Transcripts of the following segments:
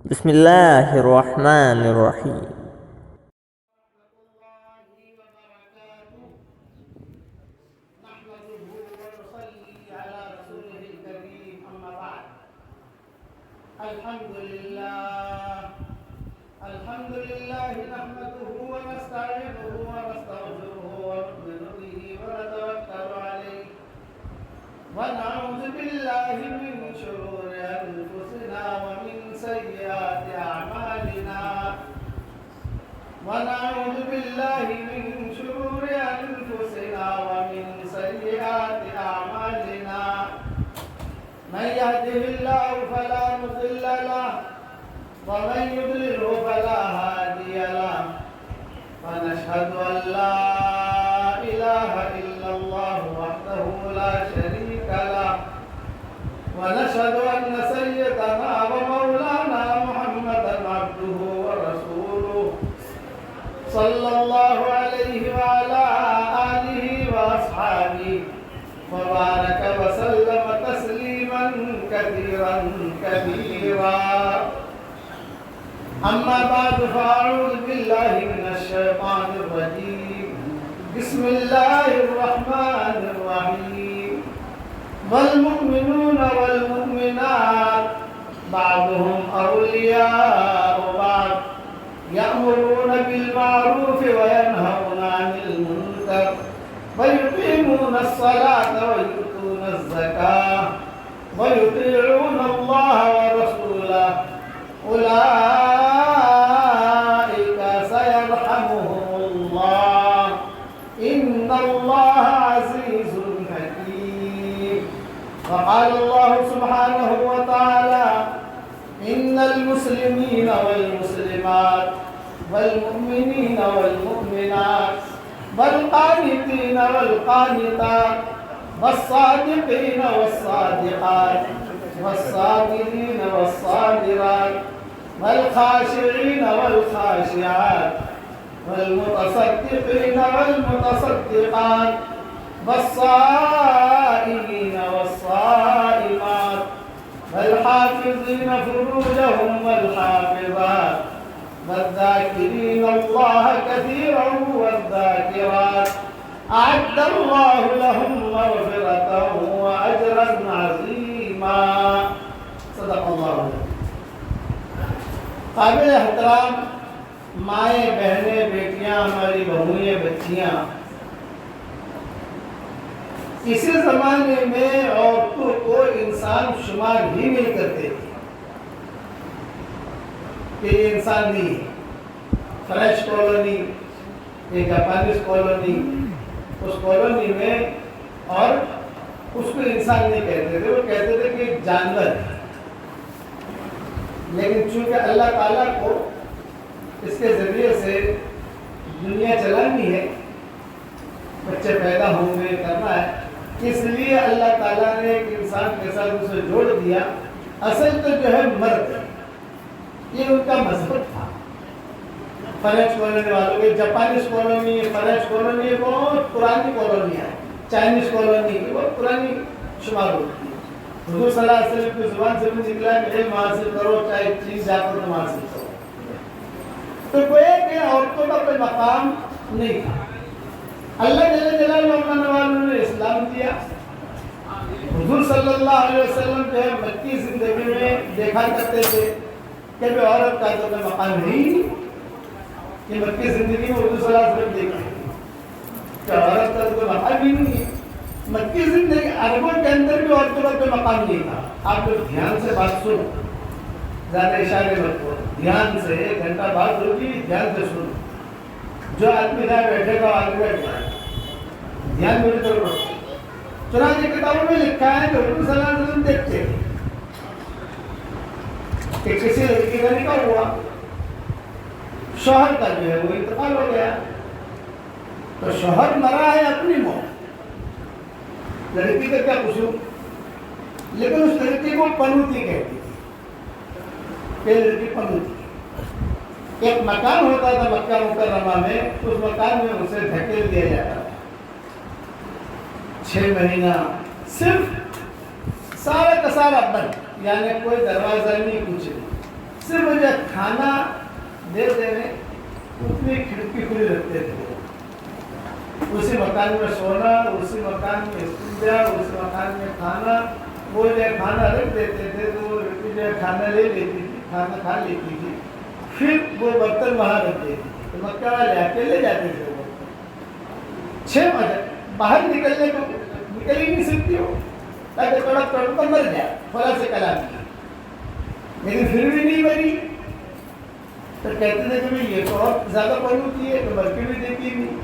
بسم اللہ الرحمن الرحیم۔ الحمد لله نحمده ونستعينه ونستغفره ونؤمن به ونتوكل عليه ونعوذ بالله من شرور أنفسنا ومن سيئات أعمالنا ونعوذ بالله من شرور أنفسنا ومن سيئات أعمالنا من يهده الله فلا مضل له ومن يضلل فلا هادي له ونشهد أن لا إله إلا الله وحده لا شريك له ونشهد أن سيدنا ومولانا محمدا عبده ورسوله صلى الله عليه وعلى آله وأصحابه وبارك وسلم تسليما كثيرا كبيرا. أما بعد فأعوذ بالله من الشيطان الرجيم. بسم الله الرحمن الرحيم. والمؤمنون والمؤمنات بعضهم أولياء بعض يأمرون بالمعروف وينهون عن المنكر ويقيمون الصلاة ويؤتون الزكاة ويطيعون الله ورسوله أولئك سيرحمهم الله إن الله عزيز حكيم. وقال الله سبحانه وتعالى إن المسلمين والمسلمات والمؤمنين والمؤمنات والقانتين والقانتات والصادقين والصادقات والصابرين والصابرات والخاشعين والخاشعات والمتصدقين والمتصدقات والصائمين والصائمات والحافظين فروجهم والحافظات والذاكرين الله كثيرا والذاكرات أعد الله لهم مغفرة وأجرا عظيما. صدق اللہ. قابل احترام مائیں بہنیں بیٹیاں ہماری بہوئیں بچیاں، اسی زمانے میں عورتوں کو انسان شمار ہی نہیں کرتے کہ یہ انسان نہیں ہے. فرینچ کالونی، یہ جاپانیز کالونی، اس کالونی میں اور اس کو انسان نہیں کہتے تھے، وہ کہتے تھے کہ ایک جانور ہے. لیکن چونکہ اللہ تعالیٰ کو اس کے ذریعے سے دنیا چلانی ہے، بچے پیدا ہوں گے، کرنا ہے، اس لیے اللہ تعالیٰ نے ایک انسان کے ساتھ اسے جوڑ دیا. اصل تو جو ہے مرد، یہ ان کا مذہب تھا. فرینچ کالونی والوں کے جاپانیز کالونی، فرینچ کالونی بہت پرانی کالونی ہے. چائنیز کالونی کی بہت پرانی شمار ہوتی ہے. حضور صلی اللہ علیہ وسلم کی زبان سے بھی نکلا کہ علم حاصل کرو، چاہے چیز جا کر تم حاصل کرو. تو کوئی کہ عورتوں کا کوئی مقام نہیں تھا. اللہ جل جلالہ اپنے والوں نے اسلام دیا. حضور صلی اللہ علیہ وسلم جو ہے مکی زندگی میں دیکھا کرتے تھے کہ عورت کا تو کوئی مقام نہیں. کہ مکی زندگی میں حضور صلی اللہ علیہ وسلم دیکھا کہ عورت کا تو کوئی مقام ہی نہیں ہے. مکی زندگی عربوں کے اندر بھی عورتوں کا کوئی مقام نہیں تھا. آپ لوگ دھیان سے بات سنو، زیادہ اشارے مت کرو، دھیان سے. 1 گھنٹہ بات ہوگی، دھیان سے سنو. جو آدمی نہ بیٹھے گا آدمی بیٹھ جائے. دھیان میری طرف رکھو. چنانچہ کتابوں میں لکھا ہے کہ حضور صلی اللہ علیہ وسلم دیکھتے تھے کہ کسی لڑکی کا نکاح ہوا، شوہر کا جو ہے وہ انتقال ہو گیا، تو شوہر مرا ہے اپنی موت، لڑکی کا کیا قصور. لیکن اس لڑکی کو پنوتی کہتی تھی کہ لڑکی پنوتی. ایک مکان ہوتا تھا مکہ مکرمہ میں، اس مکان میں اسے دھکیل دیا جاتا تھا. 6 مہینہ صرف سارا کا سارا بند، یعنی کوئی دروازہ نہیں، کچھ نہیں، صرف مجھے کھانا دے دینے اتنی کھڑکی کھلی رکھتے تھے. اسی مکان میں سونا, اسی مکان میں استنجا, اسی مکان میں کھانا. وہ جو کھانا رکھ دیتے تھے تو وہ جو کھانا لے لیتی تھی, کھانا کھا لیتی تھی, پھر وہ برتن وہاں رکھ دیتی تھی. تو مکہ والے آکے لے جاتے تھے وہ برتن. 6 ماہ باہر نکلنے کو نکل ہی نہیں سکتی ہو, تاکہ تڑپ تڑپ کر مر جائے فلاں سے کلام کی. لیکن پھر بھی نہیں مری. تو کہتے تھے کہ یہ تو اور زیادہ پڑ ہوتی ہے تو مر کے بھی دیتی نہیں.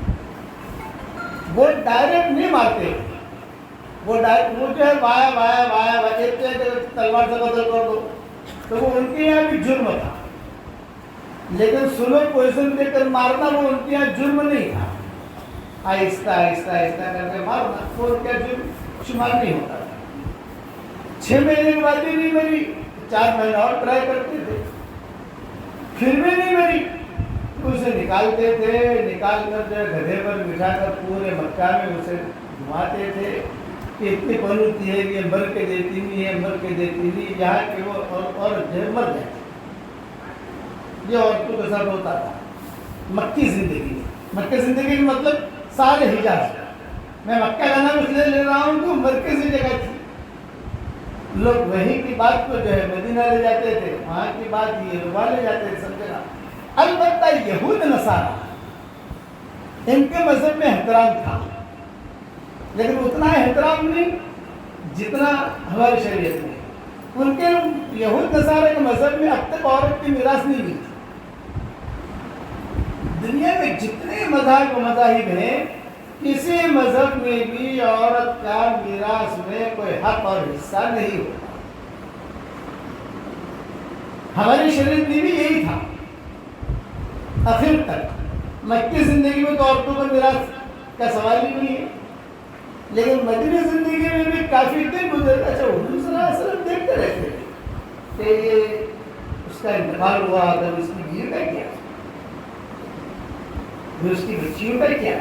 وہ ڈائریکٹ نہیں مارتے, وہ جو ہے وایا وایا وایا وایا تلوار سے قتل کر دو. تو وہ ان کے یہاں بھی جرم تھا, لیکن سلو پوزیشن دے کر مارنا وہ ان کے یہاں جرم نہیں تھا. آہستہ آہستہ آہستہ کر کے مارنا وہ ان کا جرم شمار نہیں ہوتا تھا. 6 مہینے کے بعد بھی نہیں مری. 4 مہینے اور ٹرائی کرتے تھے, پھر بھی نہیں مری. اسے نکالتے تھے, نکال کر جو گدھے پر بٹھا کر پورے مکہ میں اسے گھماتے تھے کہ اتنی پن ہوتی ہے کہ مر کے دیتی نہیں ہے, مر کے دیتی نہیں. یہاں کہ وہ عورت جو مر جائے. یہ عورتوں کے ساتھ ہوتا تھا مکی زندگی میں. مکی زندگی میں مطلب سارے حجاز. میں مکہ کا نام اس لیے لے رہا ہوں کہ مرکزی جگہ تھی. لوگ وہیں کی بات کو جو ہے مدینہ لے جاتے تھے, وہاں کی بات یہ ربا لے جاتے تھے, سب جگہ. البتہ یہود نصارہ ان کے مذہب میں احترام تھا, لیکن اتنا احترام نہیں جتنا ہماری شریعت میں. ان کے یہود نصارہ کے مذہب میں اب تک عورت کی میراث نہیں ملتی. دنیا میں جتنے مذاہب و مذاہب ہیں, کسی مذہب میں بھی عورت کا میراث میں کوئی حق اور حصہ نہیں ہوتا. ہماری شریعت میں بھی یہی تھا آخر تک. مکی زندگی میں تو عورتوں کا میراث کا سوال ہی نہیں ہے, لیکن مدینی زندگی میں بھی کافی دن گزر. اچھا حضور صلی اللہ علیہ وسلم دیکھتے رہتے کہ یہ اس کا انتقال ہوا, تب اس کی بیوی کا کیا, پھر اس کی بچیوں کا کیا.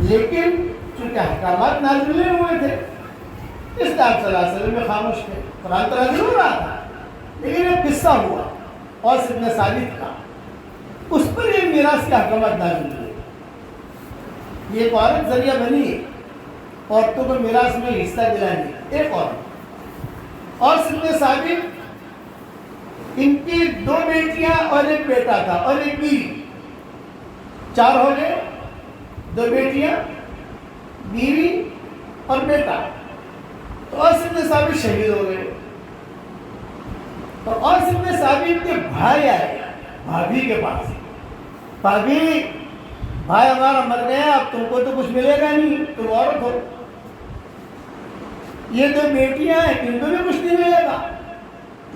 لیکن چونکہ احکامات نازل نہیں ہوئے تھے اس لیے آپ صلی اللہ علیہ وسلم میں خاموش تھے. قرآن تو نازل ہو رہا تھا, لیکن ایک قصہ ہوا اور ابن ثابت کا, اس پر یہ میراث کے احکامات نازل ہوئے. یہ ایک عورت ذریعہ بنی ہے عورتوں کو میراث میں حصہ دلانے. ایک عورت اور ابن ثابت, ان کی 2 بیٹیاں اور 1 بیٹا تھا اور 1 بیوی. 4 ہو گئے, 2 بیٹیاں, بیوی اور بیٹا. تو اور ابن ثابت شہید ہو گئے. تو اور ابن ثابت کے بھائی آئے بھابھی کے پاس. بھابھی, بھائی ہمارا مر گیا, اب تم کو تو کچھ ملے گا نہیں, تم عورت ہو. یہ 2 بیٹیاں ہیں, ان کو بھی کچھ نہیں ملے گا.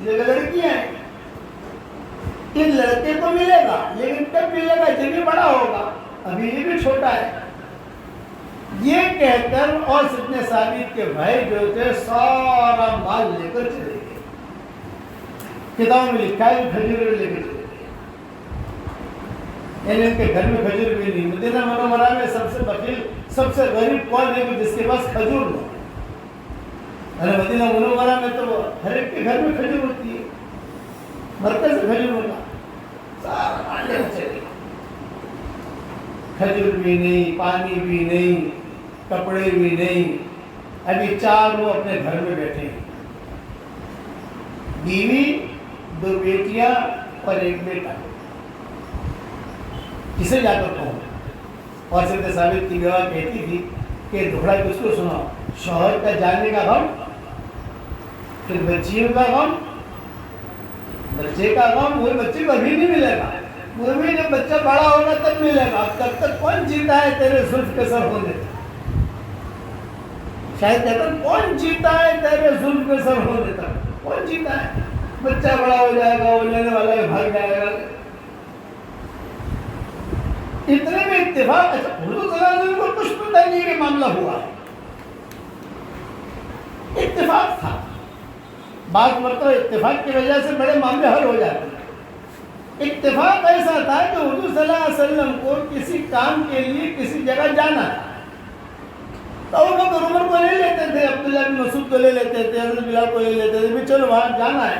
یہ لڑکیاں ہیں, ان لڑکے کو ملے گا, لیکن کب ملے گا جب یہ بڑا ہوگا, ابھی یہ بھی چھوٹا ہے. یہ کہہ کر اور ابن ثابت کے بھائی جو تھے سارا مال لے کر چلے گئے. کتابوں میں لکھا ہے کھجور لے کر چلے گئے. یعنی ان کے گھر میں کھجور بھی نہیں. مدینہ منورہ میں سب سے بخیل, سب سے غریب کون ہے جس کے پاس کھجور ہو؟ ارے مدینہ منورہ میں تو ہر ایک کے گھر میں کھجور ہوتی ہے, مرکز کھجور ہوگا. سارا مال لے کر چلے گئے. کھجور بھی نہیں, پانی بھی نہیں, کپڑے بھی نہیں. ابھی 4 وہ اپنے گھر میں بیٹھے ہیں, بیوی, 2 بیٹیاں اور 1 بیٹا. کسے جا کر کہوں؟ اور ابن ثابت کی گواہ کہتی تھی کہ دھوڑا کس کو سنا, شوہر کا جانے کا غم, پھر بچیوں کا غم, بچے کا غم. وہ بچے کو ابھی نہیں ملے گا, وہ بھی جب بچہ بڑا ہوگا تب ملے گا. تب تک کون جیتا ہے تیرے زلف کے سر ہونے تک؟ شاید کہتا کون جیتا ہے تیرے زلف کے سر ہونے تک؟ کون جیتا ہے؟ بچہ بڑا ہو جائے گا, وہ لینے والا بھاگ جائے گا. اتنے میں اتفاق, اچھا حضور صلی اللہ علیہ وسلم کو کچھ پتہ نہیں کہ معاملہ ہوا ہے, اتفاق تھا. بعض مرتبہ اتفاق کی وجہ سے بڑے معاملے حل ہو جاتے ہیں. اتفاق ایسا تھا کہ حضور صلی اللہ علیہ وسلم کو کسی کام کے لیے کسی جگہ جانا تھا, تو وہ عمر کو لے لیتے تھے, عبداللہ بن مسعود کو لے لیتے تھے, حضرت بلال کو لے لیتے تھے, چلو وہاں جانا ہے.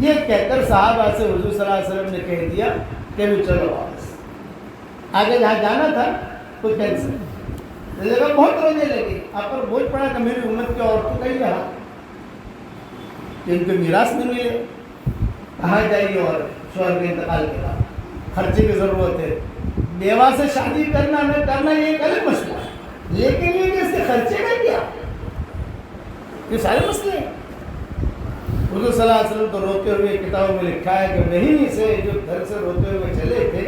یہ کہہ کر صحابہ سے حضور صلی اللہ علیہ وسلم نے کہہ دیا کہ بھی چلو واپس، آگے جہاں جانا تھا کوئی کینسل لگا، بہت رونے لگے، آپ پر بوجھ پڑا کہ میری امت کی عورتوں کا ہی رہا کہ ان کو میراث نہیں ملے، کہاں جائیے اور شوہر کے انتقال کے بعد خرچے کی ضرورت ہے، بیوہ سے شادی کرنا نہ کرنا یہ ایک الگ مسئلہ ہے، لیکن یہ کہ اس کے خرچے کا کیا، یہ سارے مسئلے ہیں۔ حضور صلی اللہ علیہ وسلم تو روتے ہوئے کتابوں میں لکھا ہے کہ وہیں سے جو گھر سے روتے ہوئے چلے تھے،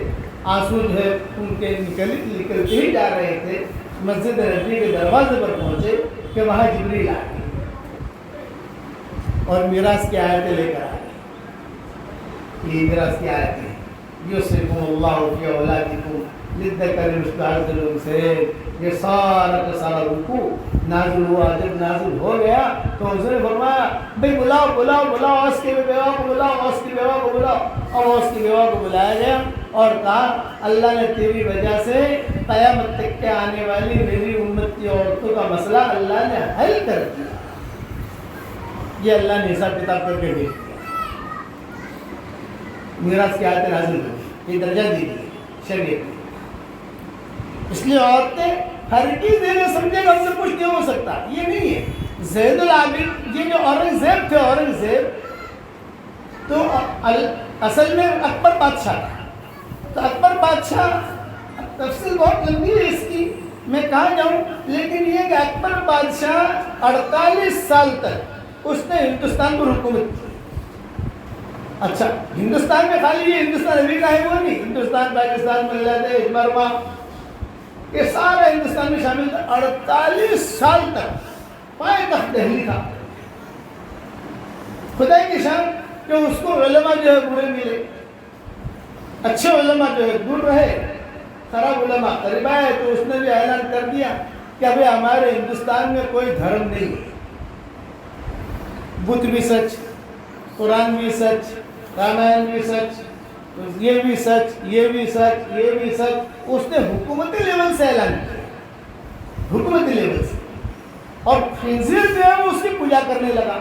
آنسو جو ہے ان کے نکلتے ہی جا رہے تھے، مسجد نبی کے دروازے پر پہنچے کہ وہاں جبریل آ گئے اور میراث کی آیتیں لے کر آ گئے۔ یہ میراث کی آیتیں یوصیکم اللہ فی اولادکم للذکر مثل حظ الانثیین، یہ سارا کا سارا رکوع نازل ہوا۔ جب نازل ہو گیا تو حضور نے فرمایا بھائی بلاؤ بلاؤ بلاؤ اوس کی بیوہ کو بلاؤ، اوس کی بیوہ کو بلاؤ، اور اوس کی بیوہ کو بلایا گیا اور کہا اللہ نے تیری وجہ سے قیامت تک کے آنے والی میری امت کی عورتوں کا مسئلہ اللہ نے حل کر دیا۔ یہ اللہ نے حساب کتاب کر کے بھیج دیا، میراث کی آیتیں نازل ہوئی، یہ درجہ دی گئی شریعت میں۔ اس لیے عورتیں ہر چیز دینے سمجھے گا ہم سے کچھ نہیں ہو سکتا، یہ نہیں ہے۔ زید العابدین، یہ جو اورنگزیب تھے، اورنگزیب تو اصل میں اکبر بادشاہ تھا، تو اکبر بادشاہ، تفصیل بہت لمبی ہے اس کی، میں کہاں جاؤں، لیکن یہ کہ اکبر بادشاہ 48 سال تک اس نے ہندوستان پر حکومت کی۔ اچھا ہندوستان میں خالی یہ ہندوستان ابھی کا ہے وہ نہیں، ہندوستان پاکستان بنگلہ دیش برما یہ سارا ہندوستان میں شامل تھا۔ 48 سال تک پائے تخت دہلی تھا۔ خدا کی شان کہ اس کو علماء جو ہے برے ملے، اچھے علماء جو ہے دور رہے، خراب علماء قریب آئے، تو اس نے بھی اعلان کر دیا کہ ابھی ہمارے ہندوستان میں کوئی دھرم نہیں ہے، بت بھی سچ، قرآن بھی سچ، رامائن بھی سچ، یہ بھی سچ، یہ بھی سچ، یہ بھی سچ۔ اس نے حکومتی لیول سے اعلان کیا، حکومتی لیول سے، اور خنزیر جو ہے وہ اس کی پوجا کرنے لگا،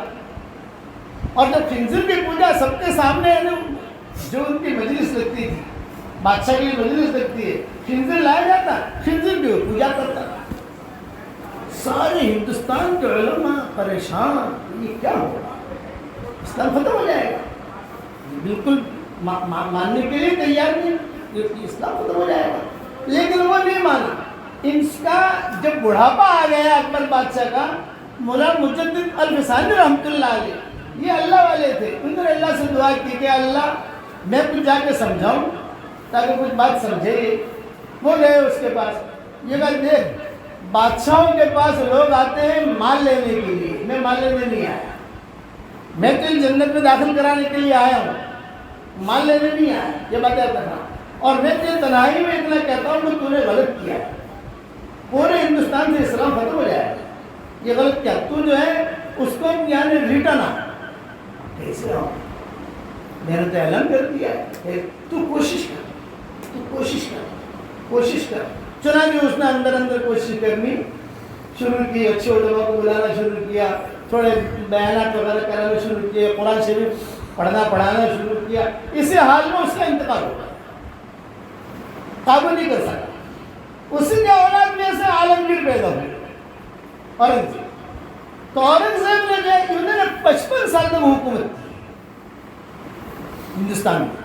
اور جب خنزیر کی پوجا سب کے سامنے ہے نا، جو ان کی مجلس لگتی تھی، بادشاہ کی مجلس لگتی ہے، خنزیر لایا جاتا، خنزیر کی پوجا کرتا تھا۔ سارے ہندوستان کے علماء پریشان، یہ کیا ہوگا، اسلام ختم ہو جائے گا، بالکل ماننے کے لیے تیار نہیں، اسلام ختم ہو جائے گا، لیکن وہ نہیں مانا۔ اس کا جب بڑھاپا آ گیا اکبر بادشاہ کا، مولا مجدد الفسانی رحمۃ اللہ علیہ، یہ اللہ والے تھے، انہوں نے اللہ سے دعا کی کہ اللہ میں کچھ جا کے سمجھاؤں تاکہ کچھ بات سمجھے۔ وہ گئے اس کے پاس، یہ بات دیکھ بادشاہوں کے پاس لوگ آتے ہیں مال لینے کے لیے، میں مال لینے نہیں آیا، میں تجھے جنت میں داخل کرانے کے لیے آیا ہوں، مال لینے نہیں آیا، یہ باتیں کرنا، اور میں تجھے تنہائی میں اتنا کہتا ہوں کہ تو نے غلط کیا، پورے ہندوستان سے اسلام ختم ہو جائے گا، یہ غلط کیا، تو جو ہے اس کو یعنی ریٹرن آ کیسے ہو، میں نے تو اعلان کر دیا ہے، تو کوشش کر، تو کوشش کر، کوشش کر۔ چنانچہ اس نے اندر اندر کوشش کرنی شروع کی، اچھے علماء کو بلانا شروع کیا، تھوڑے بیانات وغیرہ کرانا شروع کیے، قرآن شریف پڑھانا شروع کیا، اسی حال میں اس کا انتقال ہو گیا، قابو نہیں کر سکا۔ اسی کے اولاد میں سے عالمگیر پیدا ہوئے، اورنگزیب، تو اورنگزیب نے جو ہے انہوں نے 55 سال تک حکومت کی ہندوستان میں،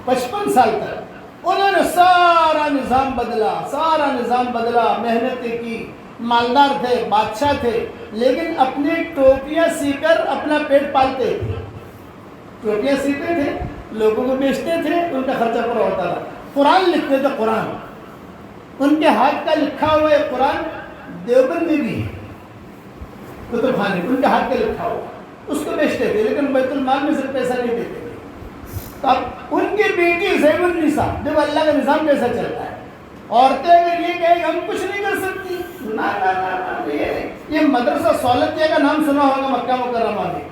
55 سال تک انہوں نے سارا نظام بدلا، سارا نظام بدلا، محنتیں کی، مالدار تھے، بادشاہ تھے، لیکن اپنی ٹوپیاں سی کر اپنا پیٹ پالتے تھے، ٹوپیاں سیتے تھے، لوگوں کو بیچتے تھے، ان کا خرچہ پورا ہوتا تھا۔ قرآن لکھتے تھے، قرآن ان کے ہاتھ کا لکھا ہوا ہے، قرآن دیوبند میں بھی ہے، کتب خانے ان کے ہاتھ کا لکھا ہوا، اس کو بیچتے تھے، لیکن بیت المال میں سے پیسہ نہیں دیتے تھے۔ تو اب ان کی بیٹی زیب النساء، دیکھو اللہ کا نظام کیسا چلتا ہے، عورتیں اگر یہ کہیں کہ ہم کچھ نہیں کر سکتی، یہ مدرسہ سولتیہ کا نام سنا ہوگا مکہ مکرمہ میں،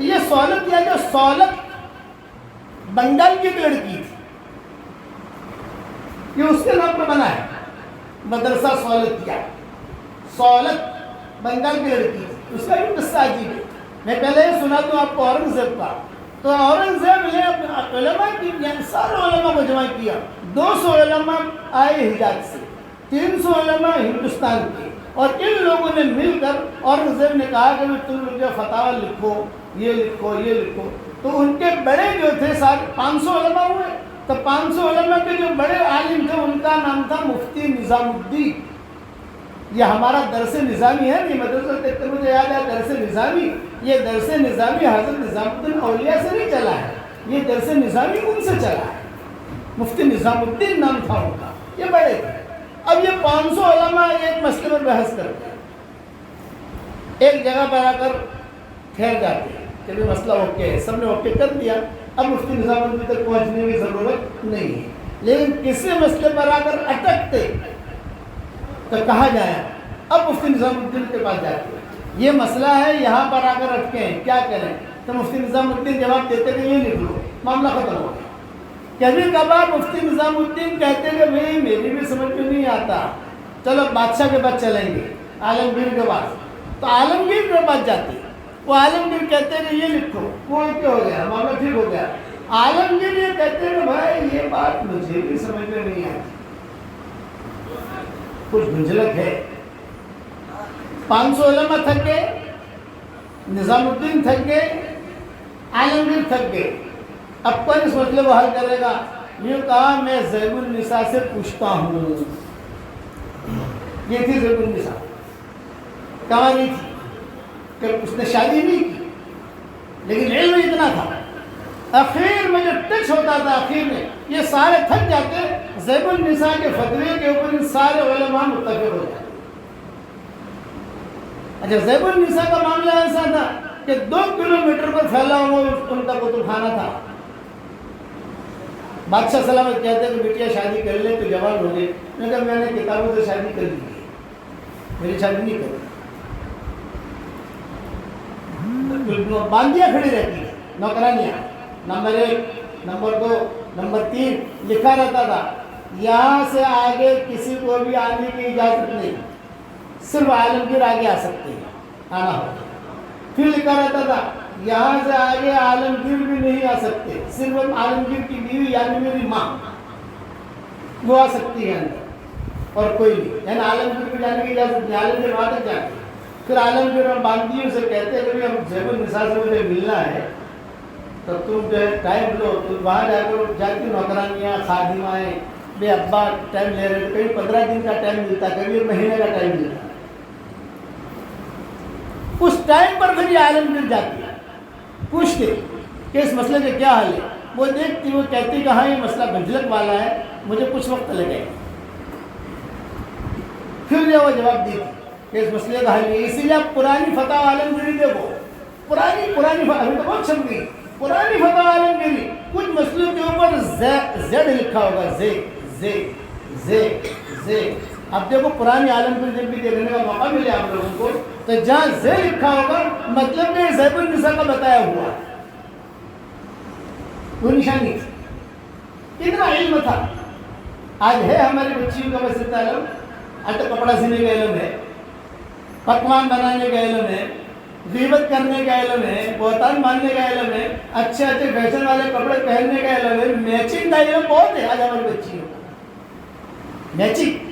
یہ سولتیہ جو سولت بنگال کی ایک لڑکی تھی، یہ اس کے نام پر بنا ہے مدرسہ سولتیہ، سولت بنگال کی لڑکی تھی، اس کا بھی قصہ عجیب ہے، میں پہلے ہی سنا دوں آپ کو اورنگزیب کا تو اورنگزیب نے علماء کی یعنی سارے علماء کو جمع کیا. 200 علماء آئے حجاز سے, 300 علماء ہندوستان کے, اور ان لوگوں نے مل کر اورنگزیب نے کہا کہ تم لوگ فتاوی لکھو, یہ لکھو, یہ لکھو. تو ان کے بڑے جو تھے سارے 500 علماء ہوئے. تو 500 علماء کے جو بڑے عالم تھے ان کا نام تھا مفتی نظام الدین. یہ ہمارا درس نظامی ہے نہیں, مدرسہ دیکھتے مجھے یاد ہے درس نظامی. یہ درس نظامی حضرت نظام الدین اولیاء سے نہیں چلا ہے, یہ درس نظامی ان سے چلا ہے. مفتی نظام الدین نام تھا ان کا, یہ بڑے تھے. اب یہ 500 علماء ایک مسئلے پر بحث کرتے ہیں, ایک جگہ پر آ کر ٹھہر جاتے ہیں کہ یہ مسئلہ اوکے ہے, سب نے اوکے کر دیا. اب مفتی نظام الدین تک پہنچنے کی ضرورت نہیں ہے, لیکن کسی مسئلے پر آ کر اٹکتے تو کہا جائے. اب مفتی نظام الدین کے پاس جاتے ہیں, یہ مسئلہ ہے, یہاں پر آ کر اٹکے ہیں, کیا کریں؟ تو مفتی نظام الدین جواب دیتے کہ یہ لکھ لو, معاملہ ختم ہو گیا. کبھی کبھار مفتی نظام الدین کہتے کہ بھائی میری بھی سمجھ میں نہیں آتا, چلو بادشاہ کے پاس چلیں گے, عالمگیر کے پاس. تو عالمگیر کے پاس جاتے ہیں, وہ عالمگیر کہتے ہیں کہ یہ لکھو, وہ کیا ہو گیا, معاملہ ٹھیک ہو گیا. عالمگیر یہ کہتے ہیں کہ بھائی یہ بات مجھے بھی سمجھ میں نہیں آتی, کچھ گنجلک ہے. 500 علماء تھک گئے, نظام الدین تھک گئے, عالمگیر تھک گئے. اب کون اس مسئلے کو حل کرے گا؟ یہ کہا میں زیب النساء سے پوچھتا ہوں. یہ تھی زیب النساء, کمانی تھی کہ اس نے شادی نہیں کی لیکن علم اتنا تھا. اخیر میں جو ٹچ ہوتا تھا, اخیر میں یہ سارے تھک جاتے, زیب النساء کے فتوے کے اوپر ان سارے علماء متفق ہو جاتے. اچھا, زیب النساء کا معاملہ ایسا تھا کہ 2 کلومیٹر پر پھیلا ہوا ان کا کتب خانہ تھا. بادشاہ سلامت کہتے ہیں کہ بیٹیا شادی کر لے تو جوان ہو گئے. میں نے کہا میں نے کتابوں سے شادی کر لی ہے, میری شادی نہیں کری. باندیاں کھڑی رہتی ہیں, نوکرانیاں, نمبر 1, نمبر 2, نمبر 3 لکھا رہتا تھا یہاں سے آگے کسی کو بھی آنے کی اجازت نہیں, صرف عالمگیر آگے آ سکتے ہیں, آنا ہوگا. پھر لکھا رہتا تھا یہاں سے آگے عالمگیر بھی نہیں آ سکتے, صرف عالمگیر کی بیوی یعنی میری ماں وہ آ سکتی ہے اندر, اور کوئی نہیں. یعنی عالمگیر کو جانے کی اجازت نہیں, عالمگیر وہاں تک جاتے. پھر عالمگیر ہم باندیوں سے کہتے ہیں کہ ہم زیب النساء سے مجھے ملنا ہے, تو تم جو ہے ٹائم لو. تو وہاں جا کر جاتی نوکرانیاں, خادمائیں, بے ابا ٹائم لے رہے, کبھی 15 دن کا ٹائم ملتا, کبھی مہینے کا ٹائم ملتا. اس ٹائم پر پھر یہ عالمگیر جاتی ہے, پوچھتے کہ اس مسئلے کا کیا حل ہے. وہ دیکھتی, وہ کہتی کہ ہاں یہ مسئلہ گنجلک والا ہے, مجھے کچھ وقت لگے گا. پھر جو وہ جواب دی کہ اس مسئلے کا حل ہے. اسی لیے آپ پرانی فتح عالمگیری دیکھو, پرانی ابھی تو بہت چھپ گئی, پرانی فتح عالمگیری کچھ مسئلوں کے اوپر زیڈ لکھا ہوگا, زے. اب دیکھو پرانی عالمگیر جب بھی دیکھنے کا موقع ملے آپ لوگوں کو, تو جہاں زے لکھا ہوگا مطلب کہ زیب النساء کا بتایا ہوا ہے, وہ نشانی تھی. اتنا علم تھا. آج ہے ہماری بچیوں کا بس اتنا علم, آٹا کپڑا سینے کا علم ہے, پکوان بنانے کا علم ہے, غیبت کرنے کا علم ہے, بہتان ماننے کا علم ہے, اچھے اچھے فیشن والے کپڑے پہننے کا علم ہے, میچنگ کا علم بہت ہے آج ہماری بچیوں کا. میچنگ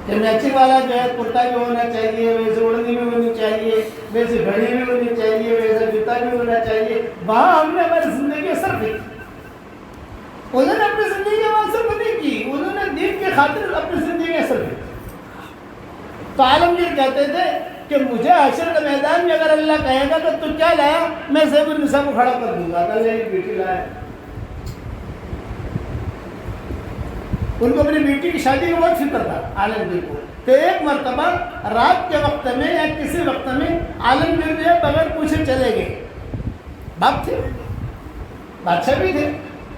کہ میچنگ والا جو ہے کرتا بھی ہونا چاہیے, ویسے اوڑھنی بھی ہونی چاہیے, ویسے گھڑی بھی ہونی چاہیے, ویسا جوتا بھی ہونا چاہیے. وہاں ہم نے ہماری زندگی صرف کی, انہوں نے اپنی زندگی وہاں صرف نہیں کی, انہوں نے دین کی خاطر اپنی زندگی صرف کی. تو عالمگیر کہتے تھے کہ مجھے حشر کے میدان میں اگر اللہ کہے گا کہ تو کیا لایا, میں زیب النساء کو کھڑا کر دوں گا. کل ایک بیٹی لایا, ان کو اپنی بیٹی کی شادی کا بہت فکر تھا عالمگیر کو. تو ایک مرتبہ رات کے وقت میں یا کسی وقت میں عالمگیر جو ہے بغیر پوچھے چلے گئے. باپ تھے, بادشاہ بھی تھے.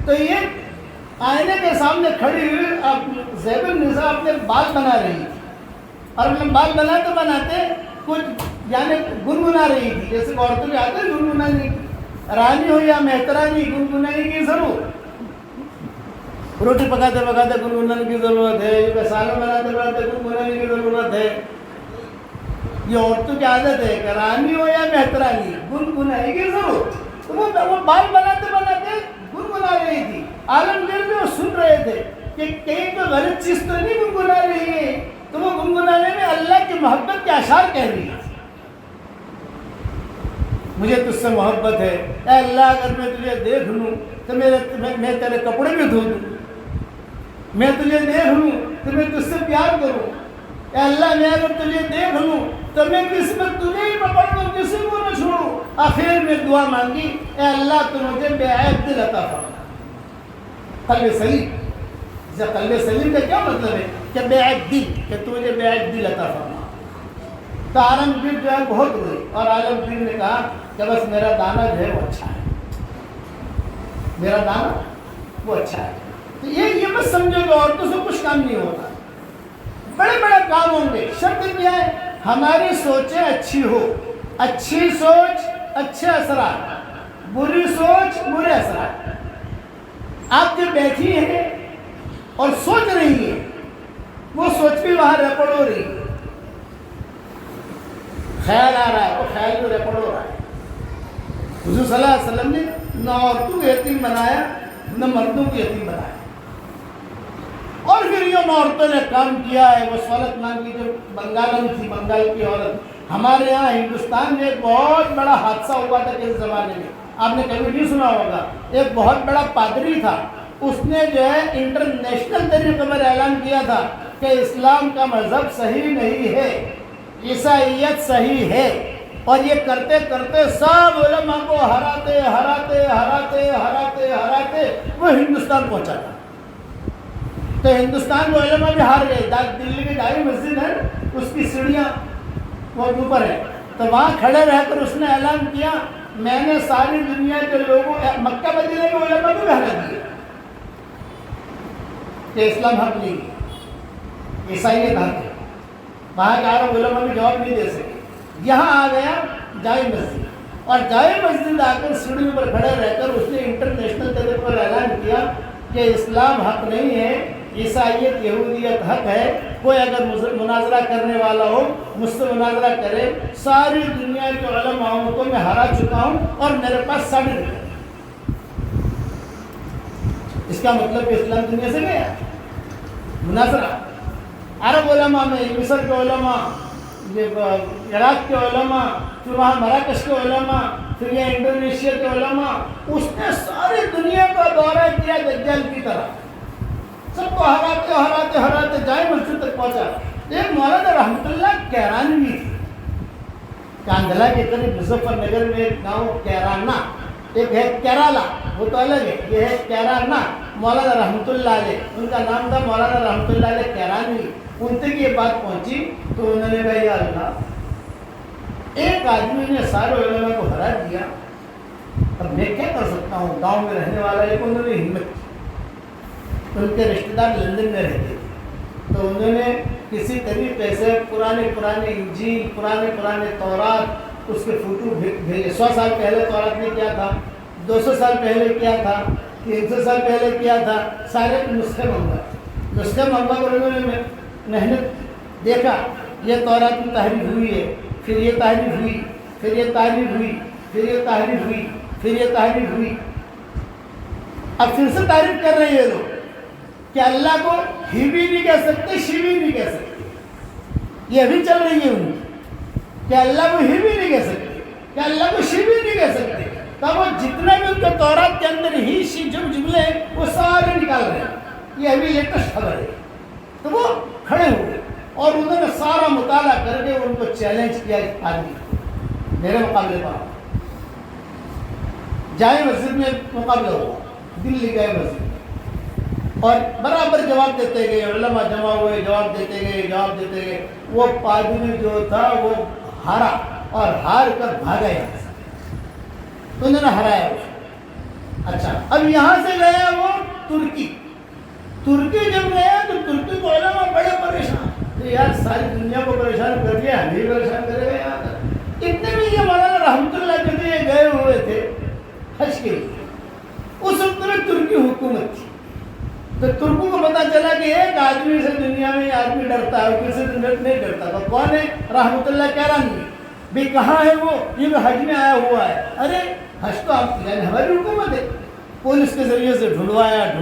تو یہ آئینے کے سامنے کھڑی ہوئی زیب النساء اپنے بال بنا رہی تھی, اور بال بناتے بناتے کچھ یعنی گنگنا رہی تھی, جیسے عورتوں کے آتے ہیں گنگنانے کی. رانی ہو یا مہترانی, گنگنانے کی ضرور. روٹی پکاتے پکاتے گنگنانے کی ضرورت ہے, سالن بناتے بناتے گنگنانے کی ضرورت ہے. یہ عورتوں کی عادت ہے کہ رانی ہو یا مہترانی, گنگنانے کی ضرورت. تو وہ بال بناتے بناتے گنگنا رہی تھی، عالمگیر میں وہ سن رہے تھے کہ کہیں کوئی غلط چیز تو نہیں گنگنا رہی ہے، تو وہ گنگنانے میں اللہ کی محبت کے اشعار کہہ رہی ہے. مجھے تجھ سے محبت ہے، اے اللہ اگر میں تجھے دیکھ لوں تو میں تیرے کپڑے بھی دھو دوں، میں تجھے دیکھ لوں تو میں تجھ سے پیار کروں، اے اللہ میں اگر تجھے دیکھ لوں تو میں کسی میں تجھے ہی پکڑ لوں، کسی کو نہ چھوڑوں. آخر میں دعا مانگی، اے اللہ تو مجھے بے عیب دل عطا فرما. قلب سلیم، قلب سلیم کا کیا مطلب ہے کہ بے عیب دل، کہ تو مجھے بے عیب دل عطا فرما. تو عالمگیر جو ہے بہت روئی اور عالمگیر نے کہا کہ بس میرا دانا جو ہے وہ اچھا ہے، میرا دانا وہ اچھا ہے. تو یہ مت سمجھو کہ عورتوں سے کچھ کام نہیں ہوتا، بڑے بڑے کام ہوں گے. شرط کیا ہے؟ ہماری سوچیں اچھی ہو، اچھی سوچ اچھے اثرات، بری سوچ برے اثرات. آپ جو بیٹھی ہیں اور سوچ رہی ہیں وہ سوچ بھی وہاں ریکارڈ ہو رہی ہے، خیال آ رہا ہے وہ خیال بھی ریکارڈ ہو رہا ہے. حضور صلی اللہ علیہ وسلم نے نہ عورتوں کو یتیم بنایا نہ مردوں کو یتیم بنایا. اور پھر یہ عورتوں نے کام کیا ہے. وہ سہولت نام کی جو بنگال تھی، بنگال کی عورت، ہمارے یہاں ہندوستان میں ایک بہت بڑا حادثہ ہوا تھا کس زمانے میں، آپ نے کبھی نہیں سنا ہوگا. ایک بہت بڑا پادری تھا، اس نے جو ہے انٹرنیشنل طریقے پر اعلان کیا تھا کہ اسلام کا مذہب صحیح نہیں ہے، عیسائیت صحیح ہے. اور یہ کرتے کرتے سب علماء کو ہراتے ہراتے ہراتے ہراتے ہراتے وہ ہندوستان پہنچا تھا. تو ہندوستان میں علماء بھی ہار گئے. دلی کی جامع مسجد ہے، اس کی سیڑھیاں بہت اوپر ہے، تو وہاں کھڑے رہ کر اس نے اعلان کیا میں نے ساری دنیا کے لوگوں، مکہ مدینہ کے علماء کو بھی ہرا دیا کہ اسلام حق نہیں، عیسائیت حق ہے. وہاں کے عرب علماء بھی جواب نہیں دے سکے. یہاں آ گیا جامع مسجد، اور جامع مسجد آ کر سیڑھی پر کھڑے رہ کر اس نے انٹرنیشنل طریقے پر اعلان کیا کہ اسلام حق نہیں ہے، عیسائیت یہودیت حق ہے. کوئی اگر مناظرہ کرنے والا ہو مجھ سے مناظرہ کرے، ساری دنیا کے علماء کو میں ہرا چکا ہوں اور میرے پاس سرٹیفکیٹ. اس کا مطلب کہ اسلام دنیا سے گیا. مناظرہ عرب علماء میں مصر کے علماء، عراق کے علماء، پھر وہاں مراکش کے علماء، پھر یہ انڈونیشیا کے علماء، اس نے ساری دنیا کا دورہ کیا دجال کی طرح، سب کو ہراتے ہراتے ہراتے جامع مسجد تک پہنچا. ایک مولانا رحمت اللہ کیرانوی تھی، کاندھلا کے قریب مظفر نگر میں ایک گاؤں کیرانا، ایک ہے کیرالا، وہ تو الگ ہے، یہ ہے کیرانا. مولانا رحمت اللہ علیہ، ان کا نام تھا مولانا رحمت اللہ علیہ کیرانوی. ان تک یہ بات پہنچی تو انہوں نے کہا یا اللہ، ایک آدمی نے سارے علماء کو ہرا دیا، اب میں کیا کر سکتا ہوں؟ گاؤں میں رہنے والا ایک انہوں نے ہمت کی. ان کے رشتہ دار لندن میں رہتے تھے، تو انہوں نے کسی طریقے سے پرانے انجیل، پرانے تورات، اس کے فوٹو بھیجے. 100 سال پہلے تورات نے کیا تھا، 200 سال پہلے کیا تھا، 300 سال پہلے کیا تھا، سارے نسخے منگوا کر انہوں نے محنت دیکھا. یہ تورات میں تحریف ہوئی ہے، پھر یہ تحریف ہوئی، پھر یہ تحریف ہوئی، پھر یہ تحریف ہوئی، پھر یہ تحریف ہوئی. اب پھر سے تعریف کر رہے ہیں یہ لوگ کہ اللہ کو ہی بھی نہیں کہہ سکتے، شی بھی نہیں کہہ سکتے. یہ ابھی چل رہی ہے ان کہ اللہ کو ہی بھی نہیں کہہ سکتے، کہ اللہ کو شی بھی نہیں کہہ سکتے. تب وہ جتنے بھی ان کے تورات کے اندر ہی شی جملے وہ سارے نکال رہے ہیں. یہ ابھی لیٹسٹ خبر ہے. تو وہ کھڑے ہوئے اور انہوں نے سارا مطالعہ کر کے ان کو چیلنج کیا. آدمی میرے مقابلے پر جامع مسجد میں مقابلہ ہوا، دلی جامع مسجد، اور برابر جواب دیتے گئے. علماء جمع ہوئے، جواب دیتے گئے. وہ پادری جو تھا وہ ہارا اور ہار کر بھاگا یہاں سے. تو انہوں نے ہرایا اس کو. اچھا، اب یہاں سے گیا وہ ترکی جب گیا تو ترکی کو علماء بڑے پریشان کہ یار ساری دنیا کو پریشان کر دیا، ہمیں پریشان کرے گا یہاں تک. اتنے میں یہ مولانا رحمت اللہ کے لیے گئے ہوئے تھے حج کے لیے. اس وقت میں ترکی حکومت تھی. تو ترکوں کو پتا چلا کہ ایک آدمی سے دنیا میں آدمی ڈرتا ہے، کسی سے نہیں ڈرتا. تو کون ہے؟ رحمت اللہ کیرانوی. بھی کہاں ہے وہ؟ یہ حج میں آیا ہوا ہے. ارے حج تو یعنی ہماری حکومت ہے، پولیس کے ذریعے سے ڈھونڈوایا کر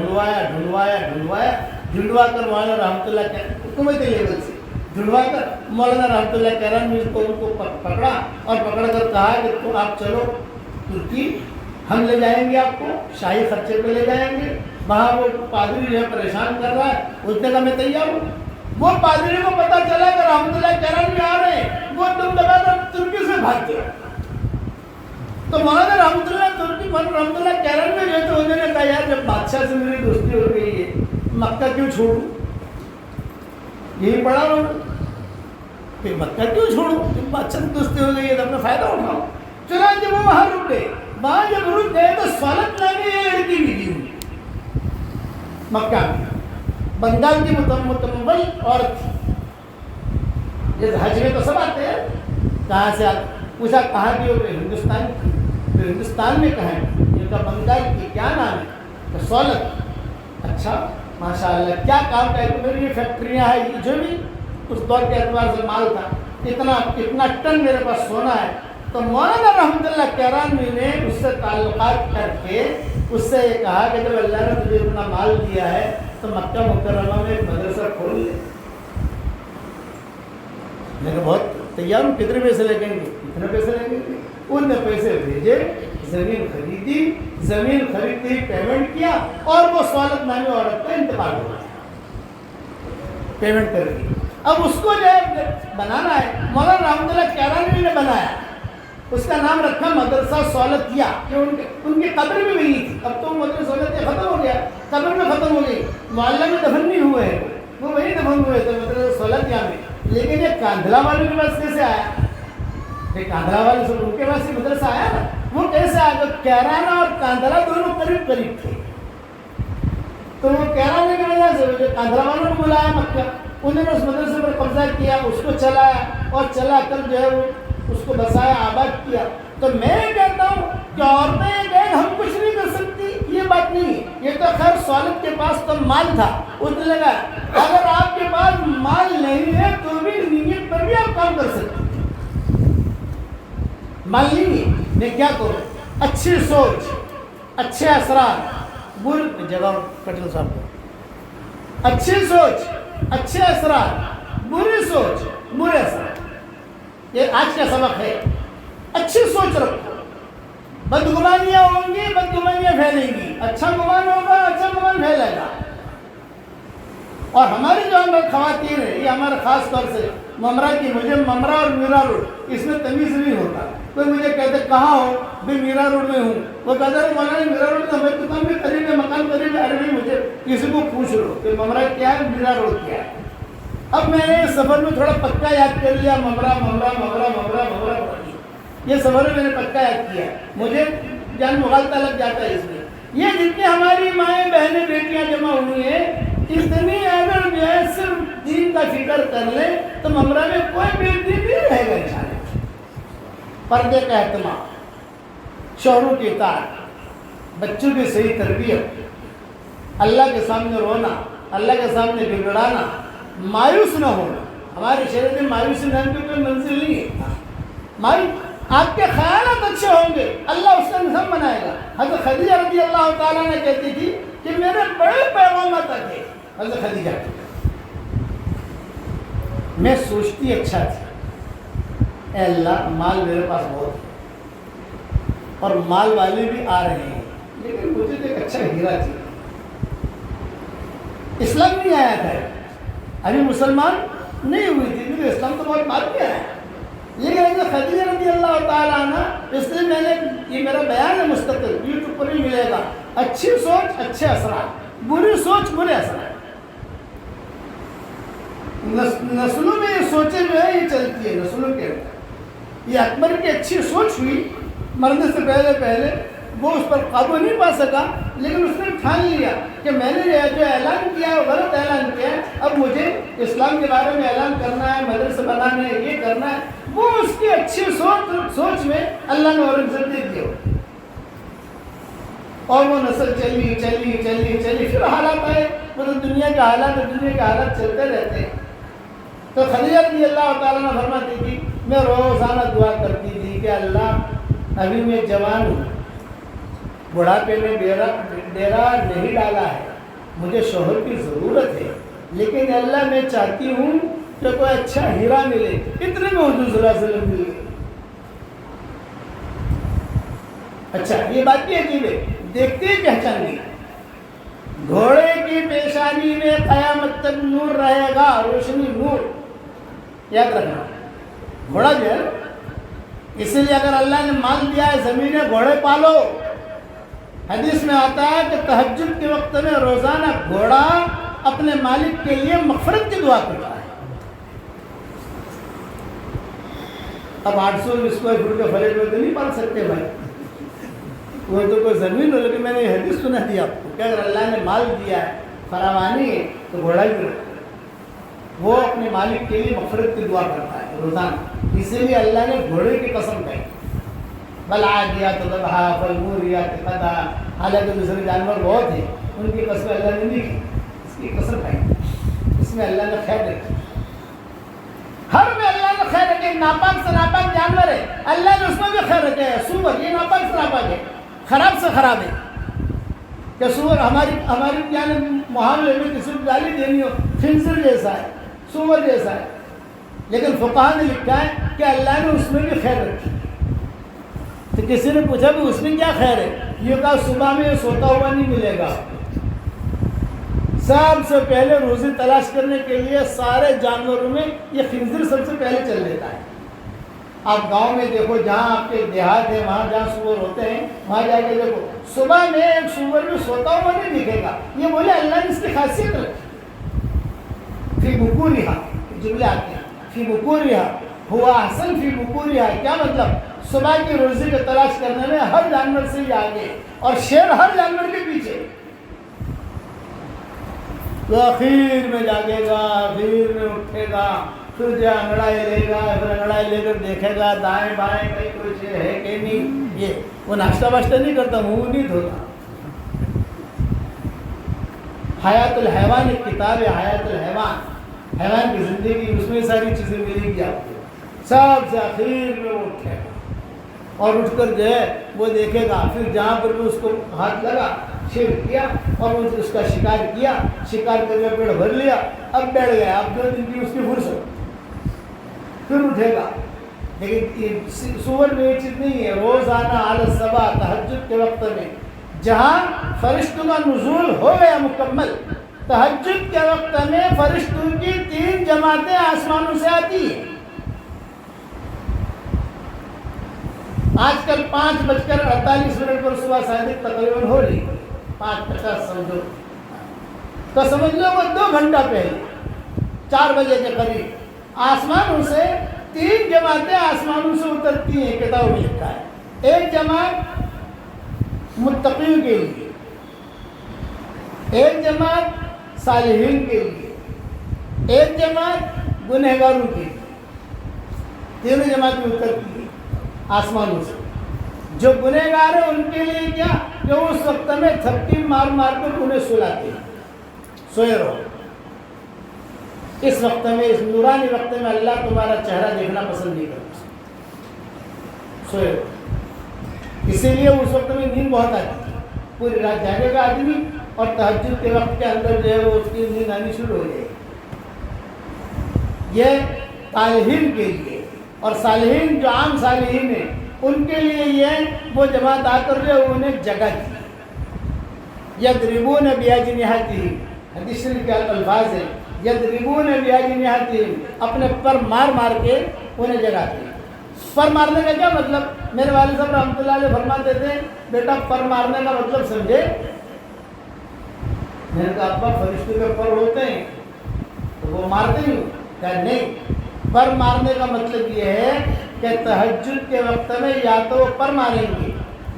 مولانا رحمۃ اللہ کے حکومتی لیول سے ڈھونڈوا کر مولانا رحمۃ اللہ کرانوی کو ان کو پکڑا اور پکڑ کر کہا کہ تو آپ چلو ترکی، ہم لے جائیں گے آپ کو، شاہی خرچے پہ لے جائیں گے، وہاں وہ پادری جو ہے پریشان کر رہا ہے، اس نے کہا میں تیار ہوں۔ وہ پادری کو پتا چلا کہ رحمۃ اللہ کرانوی آ رہے ہیں، وہ دم دبا کر ترکی سے بھاگ گیا۔ تو مولانا رحمۃ اللہ کرانوی جو ہے تو انہوں نے کہا یار جب بادشاہ سے میری دوستی ہو گئی ہے مکہ کیوں چھوڑوں، یہی پڑھا انہوں نے کہ مکہ کیوں چھوڑوں، جب بادشاہ سے دوستی ہو گئی ہے تو اپنا فائدہ اٹھاؤ۔ چنانچہ وہ وہاں رک گئے، وہاں جب رک گئے تو سوالت نامی یہ لڑکی ملی ہوئی مکہ میں، بنگال کی متمول عورت تھی۔ جیسے حج میں تو سب آتے ہیں، کہاں سے آتے، پوچھا کہاں کی ہو گئے، ہندوستان کی، تو ہندوستان میں کہیں ان کا بنگال کی کیا نام ہے، تو سولت۔ اچھا ماشاء اللہ کیا کام کا ہے، تو میری یہ فیکٹریاں ہیں، یہ جو بھی اس دور کے اعتبار سے مال تھا، اتنا ٹن میرے پاس سونا ہے۔ تو مولانا رحمۃ اللہ کرانوی نے اس سے تعلقات کر کے اس سے یہ کہا کہ جب اللہ نے تجھے اتنا مال دیا ہے تو مکہ مکرمہ میں ایک مدرسہ کھول لے۔ میں نے بہت تیار ہوں، کتنے پیسے لگیں گے، کتنے پیسے لگیں گے، ان نے پیسے بھیجے، زمین خریدی، زمین خریدی، پیمنٹ کیا، اور وہ سوالت نامی عورت کا انتقال ہو گیا، پیمنٹ کر دی۔ اب اس کو جو ہے بنانا ہے، مولانا رحمۃ اللہ کرانوی نے بنایا، اس کا نام رکھا مدرسہ سولتیہ، کہ ان کی قبر بھی وہی تھی۔ اب تو مدرسہ سولتیہ ختم ہو گیا، قبر میں ختم ہو گئی، محلہ میں دفن نہیں ہوئے ہیں، وہ وہی دفن ہوئے تھے مدرسہ سولتیہ میں۔ لیکن یہ کاندھلا والوں کے پاس کیسے آیا، یہ کاندھلا والے سے ان کے پاس یہ مدرسہ آیا نا، وہ کیسے آیا؟ کیرانا اور کاندھلا دونوں قریب قریب تھے، تو وہ کیرانے کی وجہ سے کاندھلا والوں کو بلایا مکہ، انہوں نے اس مدرسے پر قبضہ کیا، اس کو چلایا، اور چلا کر جو ہے وہ اس کو بسایا، آباد کیا۔ تو میں کہتا ہوں کہ عورتیں کہیں ہم کچھ نہیں کر سکتی، یہ بات نہیں ہے، یہ تو خیر سوالت کے پاس تو مال تھا، اس نے لگا اگر آپ کے پاس مال نہیں ہے تو بھی نیت پر بھی آپ کام کر سکتے، مال نہیں ہے میں کیا کروں، اچھی سوچ، اچھے اثرات، بری جگہ پٹیل صاحب کو، اچھی سوچ، اچھے اثرات، بری سوچ، برے اثرات، یہ آج کا سبق ہے۔ اچھی سوچ رکھو، بدگمانیاں ہوں گی، بدگمانیاں پھیلیں گی، اچھا گمان ہوگا، اچھا گمان پھیلے گا۔ اور ہماری جو خواتین ہیں، یہ ہمارے خاص طور سے ممرہ کی، مجھے ممرہ اور میرا روڈ اس میں تمیز نہیں ہوتا، کوئی مجھے کہتے کہاں ہو، بھی میرا روڈ میں ہوں، وہ کہتے ہیں مولانا میرا روڈ تو ہمیں دکان بھی قریب ہے، مکان قریب ہے، عربی مجھے کسی کو پوچھ لو کہ ممرہ کیا ہے، میرا روڈ کیا ہے۔ اب میں نے سفر میں تھوڑا پکا یاد کر لیا، ممرہ یہ سفر میں نے پکا یاد کیا، مجھے جان مغالطہ لگ جاتا ہے اس میں۔ یہ جتنی ہماری مائیں بہنیں بیٹیاں جمع ہوئی ہیں، اتنی اگر جو ہے صرف دین کا فکر کر لیں تو ممرہ میں کوئی بے دین نہیں رہے گا انشاءاللہ۔ پردے کا اہتمام، شوہروں کی اطاعت، بچوں کی صحیح تربیت، اللہ کے سامنے رونا، اللہ کے سامنے گڑگڑانا، مایوس نہ ہونا۔ ہماری شریعت میں مایوسی نہ کی کوئی منزل نہیں ہے۔ آپ کے خیالات اچھے ہوں گے، اللہ اس کا نظام بنائے گا۔ حضرت خدیجہ رضی اللہ تعالیٰ نے کہتی تھی کہ میرے بڑے پیغام تک ہے، حضرت خدیجہ میں سوچتی اچھا تھی، اے اللہ مال میرے پاس بہت ہے اور مال والے بھی آ رہے ہیں، لیکن مجھے تو ایک اچھا ہیرا چاہیے۔ اسلام نہیں آیا تھا، ابھی مسلمان نہیں ہوئی تھی، کیونکہ اسلام تو بہت بعد میں آیا، لیکن حضرت خدیجہ رضی اللہ تعالیٰ عنہ، اس لیے میں نے یہ میرا بیان ہے مستقل، یوٹیوب پر بھی ملے گا، اچھی سوچ اچھے اثرات، بری سوچ برے اثرات۔ نسلوں میں یہ سوچیں جو ہے یہ چلتی ہے، نسلوں کے اندر یہ اکبر کی اچھی سوچ ہوئی، مرنے سے پہلے وہ اس پر قابو نہیں پا سکا، لیکن اس نے ٹھان لیا کہ میں نے جو اعلان کیا ہے غلط اعلان کیا ہے، اب مجھے اسلام کے بارے میں اعلان کرنا ہے، مدرسے بنانے ہیں، یہ کرنا ہے۔ وہ اس کی اچھی سوچ میں اللہ نے اور عزت دے دی، اور وہ نسل چلی، پھر حالات آئے، مطلب دنیا کے حالات چلتے رہتے ہیں۔ تو خدیجہ رضی اللہ تعالیٰ نے فرماتی تھی، میں روزانہ دعا کرتی تھی کہ اللہ ابھی میں جوان ہوں، بڑھاپے میں ڈیرا نہیں ڈالا ہے، مجھے شوہر کی ضرورت ہے، لیکن اللہ میں چاہتی ہوں کہ کوئی اچھا ہیرا ملے، اتنے میں حضور صلی اللہ علیہ وسلم مل گئے۔ اچھا یہ بات بھی عجیب ہے، دیکھتے ہی پہچان گئی، گھوڑے کی پیشانی میں قیامت تک نور رہے گا، روشنی نور، یاد رکھنا۔ گھوڑا جو ہے اسی لیے اگر اللہ نے مال دیا ہے زمینیں گھوڑے پالو، حدیث میں آتا ہے کہ تہجد کے وقت میں روزانہ گھوڑا اپنے مالک کے لیے مغفرت کی دعا کرتا ہے۔ اب 800 اسکوائر فٹ کے فلیٹ میں تو نہیں پال سکتے بھائی، وہ تو کوئی زمین ہو، لیکن میں نے یہ حدیث سنا دی آپ کو کہ اگر اللہ نے مال دیا ہے، فراوانی ہے، تو گھوڑا بھی رکھتا ہے، وہ اپنے مالک کے لیے مغفرت کی دعا کرتا ہے روزانہ، اسی لیے اللہ نے گھوڑے کی قسم کہی، والعادیات ضبحا فالموریات قدحا، حالانکہ دوسرے جانور بہت ہیں، ان کی قسم اللہ نے نہیں کی، اس کی قسم کہی، اس میں اللہ نے خیر رکھی، ہر میں اللہ نے خیر رکھے۔ ناپاک سے ناپاک جانور ہے، اللہ نے اس میں بھی خیر رکھے ہے۔ سور یہ ناپاک سے ناپاک ہے، خراب سے خراب ہے، کہ سور ہماری یعنی محاورے میں کسی کو گالی دینی ہو، خنزیر جیسا ہے، سور جیسا ہے، لیکن فقہاء نے لکھا ہے کہ اللہ نے اس میں بھی خیر رکھی۔ تو کسی نے پوچھا بھی اس میں کیا خیر ہے، یہ کہا صبح میں سوتا ہوا نہیں ملے گا، سب سے پہلے روزی تلاش کرنے کے لیے سارے جانوروں میں یہ خنزیر سب سے پہلے چل لیتا ہے۔ آپ گاؤں میں دیکھو، جہاں آپ کے دیہات ہے، وہاں جہاں سور ہوتے ہیں، وہاں جا کے دیکھو، صبح میں ایک سور بھی سوتا ہوا نہیں دکھے گا، یہ بولے اللہ نے اس کی خاصیت رکھی۔ فی بکورہا جملے آتے ہیں، فی بکورہا ہوا احسن فی بکورہا، کیا مطلب؟ صبح کی روزی کو تلاش کرنے میں ہر جانور سے ہی آگے، اور شیر ہر جانور کے پیچھے۔ وہ آخر میں جاگے گا، آخر میں اٹھے گا، پھر جو انگڑائی لے گا، پھر انگڑائی لے کر دیکھے گا دائیں بائیں کہیں کوئی چیز ہے کہ نہیں، یہ وہ ناشتہ واشتہ نہیں کرتا، منہ نہیں دھوتا۔ حیات الحیوان ایک کتاب ہے، حیات الحیوان، حیوان کی زندگی، اس میں ساری چیزیں ملیں گی آپ کو۔ سب سے آخر میں وہ اٹھے گا اور اٹھ کر جو ہے وہ دیکھے گا، پھر جہاں پر بھی اس کو ہاتھ لگا شیر کیا اور اس کا شکار کیا، شکار کر کے پیڑ بھر لیا، اب بیٹھ گیا، اب 2 دن کی اس کی فرصت، پھر اٹھے گا۔ لیکن سور میں یہ چیز نہیں ہے، روزانہ علی الصباح تہجد کے وقت میں جہاں فرشتوں کا نزول ہو گیا مکمل، تہجد کے وقت میں فرشتوں کی 3 جماعتیں آسمانوں سے آتی ہیں۔ آج کل 5:48 پر صبح صادق تقریباً ہو رہی ہے، 5:50 سمجھو، تو سمجھ لو وہ 2 گھنٹہ پہلے 4 بجے کے قریب آسمانوں سے 3 جماعتیں آسمانوں سے اترتی ہیں، کتاب میں لکھا ہے۔ ایک جماعت متقین کے لیے، ایک جماعت صالحین کے لیے، ایک جماعت گنہگاروں کے لیے، 3 جماعتیں اترتی ہیں آسمانوں سے۔ جو گنہگار ہیں ان کے لیے کیا کہ اس وقت میں تھپکی مار مار کر انہیں سلاتے ہیں، سوئے رہو، اس وقت میں، اس نورانی وقت میں اللہ تمہارا چہرہ دیکھنا پسند نہیں کرتا، سوئے رہو۔ اسی لیے اس وقت میں نیند بہت آتی ہے، پوری رات جاگے گا آدمی، اور تہجد کے وقت کے اندر جو ہے وہ اس کی نیند آنی شروع ہو جائے گی۔ یہ صالحین کے لیے، اور صالحین جو عام صالحین ہیں ان کے لیے یہ وہ جماعت آ کر جو انہیں جگہ دی۔ یضربون باجنحتہم، حدیث شریف کے الفاظ ہیں، یضربون باجنحتہم، اپنے پر مار مار کے انہیں جگاتے ہیں۔ پر مارنے کا کیا مطلب؟ میرے والد صاحب رحمۃ اللہ علیہ فرماتے تھے، بیٹا پر مارنے کا مطلب سمجھے؟ میں نے کہا ابا فرشتوں کے پر ہوتے ہیں تو وہ مارتے ہی؟ کہا نہیں، پر مارنے کا مطلب یہ ہے کہ تہجد کے وقت میں یا تو وہ پر ماریں گے،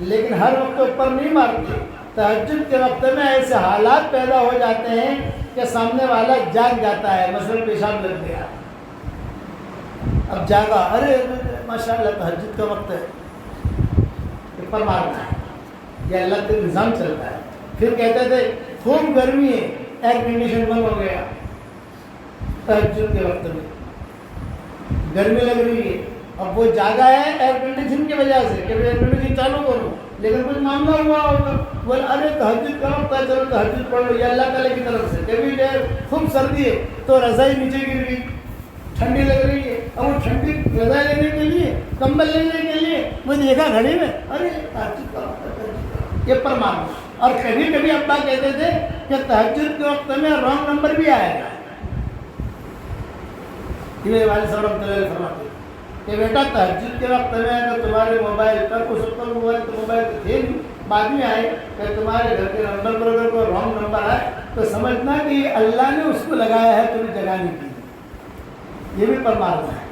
لیکن ہر وقت وہ پر نہیں مارتے۔ تہجد کے وقت میں ایسے حالات پیدا ہو جاتے ہیں کہ سامنے والا جاگ جاتا ہے، مثلا پیشاب لگ گیا، اب جاگا، ارے ماشاءاللہ تہجد کا وقت ہے، پر مارنا ہے، یہ اللہ کا نظام چلتا ہے۔ پھر کہتے تھے خوب گرمی ہے، ایئر کنڈیشن بند ہو گیا، تہجد کے وقت میں گرمی لگ رہی ہے، اب وہ جاگا ہے ایئر کنڈیشن کی وجہ سے کہ ایئر کنڈیشن چالو کروں، لیکن کچھ معاملہ ہوا ہوگا، بولے ارے تہجد کا وقت ہے چلو تہجد پڑھ لو، یہ اللہ تعالیٰ کی طرف سے۔ کبھی دیر خوب سردی ہے تو رضائی نیچے گر گئی، ٹھنڈی لگ رہی ہے، اب وہ ٹھنڈی رضائی لینے کے لیے، کمبل لینے کے لیے وہ دیکھا گھڑی میں، ارے تہجد کا وقت ہے، تہجد کا وقت ہے، یہ پر مان۔ اور کبھی کبھی ابا کہتے تھے کہ تہجد کے وقت میں رانگ نمبر بھی آئے گا، یہ میرے والد صاحب رحمۃ اللہ علیہ فرماتے کہ بیٹا تہجد کے وقت میں اگر تمہارے موبائل پر اس وقت موبائل تو تھے نہیں، بعد میں آئے کہ تمہارے گھر کے نمبر پر اگر کوئی رانگ نمبر آئے تو سمجھنا کہ یہ اللہ نے اس کو لگایا ہے، تمہیں جگانے کی، یہ بھی پرمارنا ہے۔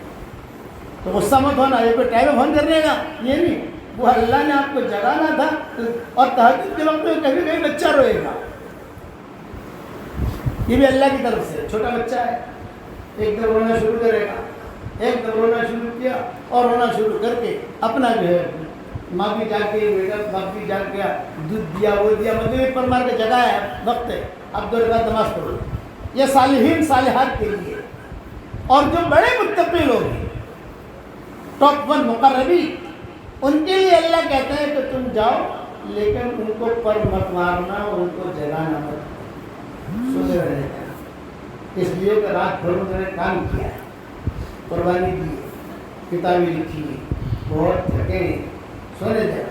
تو غصہ مت ہونا، یہ کوئی ٹائم فون کرنے گا، یہ نہیں، وہ اللہ نے آپ کو جگانا تھا۔ اور تہجد کے وقت میں کبھی کبھی بچہ روئے گا، یہ بھی اللہ کی طرف سے، چھوٹا بچہ ہے، ایک دم رونا شروع کرے گا، ایک دم رونا شروع کیا اور رونا شروع کر کے اپنا جو ہے ماں بھی جا کے بیٹا باپ بھی جا کے دودھ دیا وہ دیا، مطلب پر مار کے جگہ ہے، وقت ہے، اب 2 رکعت نماز پڑھو۔ یہ صالحین صالحات کے لیے، اور جو بڑے متقی لوگ ہیں ٹاپ 1 مقربی، ان کے لیے اللہ کہتے ہیں کہ تم جاؤ لیکن ان کو پر مت مارنا، ان کو جگانا مت، سوتے رہنے کا، اس لیے کہ رات بھر انہوں نے کام کیا ہے، قربانی دی ہے، کتابیں لکھی ہیں، بہت تھکے ہیں، سونے جائیں۔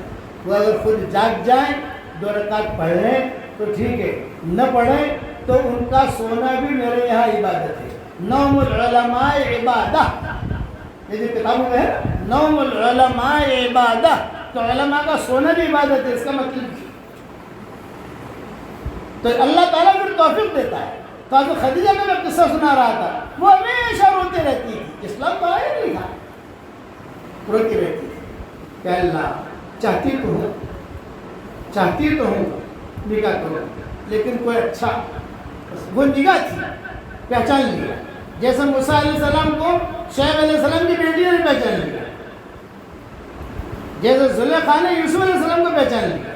وہ اگر خود جاگ جائیں 2 رکعت پڑھ لیں تو ٹھیک ہے، نہ پڑھیں تو ان کا سونا بھی میرے یہاں عبادت ہے۔ نوم العلماء عبادہ، یہ جو کتابوں میں ہے نوم العلماء عبادہ، تو علماء کا سونا بھی عبادت ہے، اس کا مطلب تو اللہ تعالیٰ پھر توفیق دیتا ہے۔ تو حضرت خدیجہ کا میں قصہ سنا رہا تھا، وہ ہمیشہ روتی رہتی تھی، اسلام تو آیا نہیں تھا، روتی رہتی تھی کہ اللہ چاہتی تو ہوں نکاح کرو، لیکن کوئی اچھا، وہ نگاہ تھی، پہچان لیا، جیسے موسیٰ علیہ السلام کو شعیب علیہ السلام کی بیٹی نے پہچان لیا، جیسے زلیخا نے یوسف علیہ السلام کو پہچان لیا۔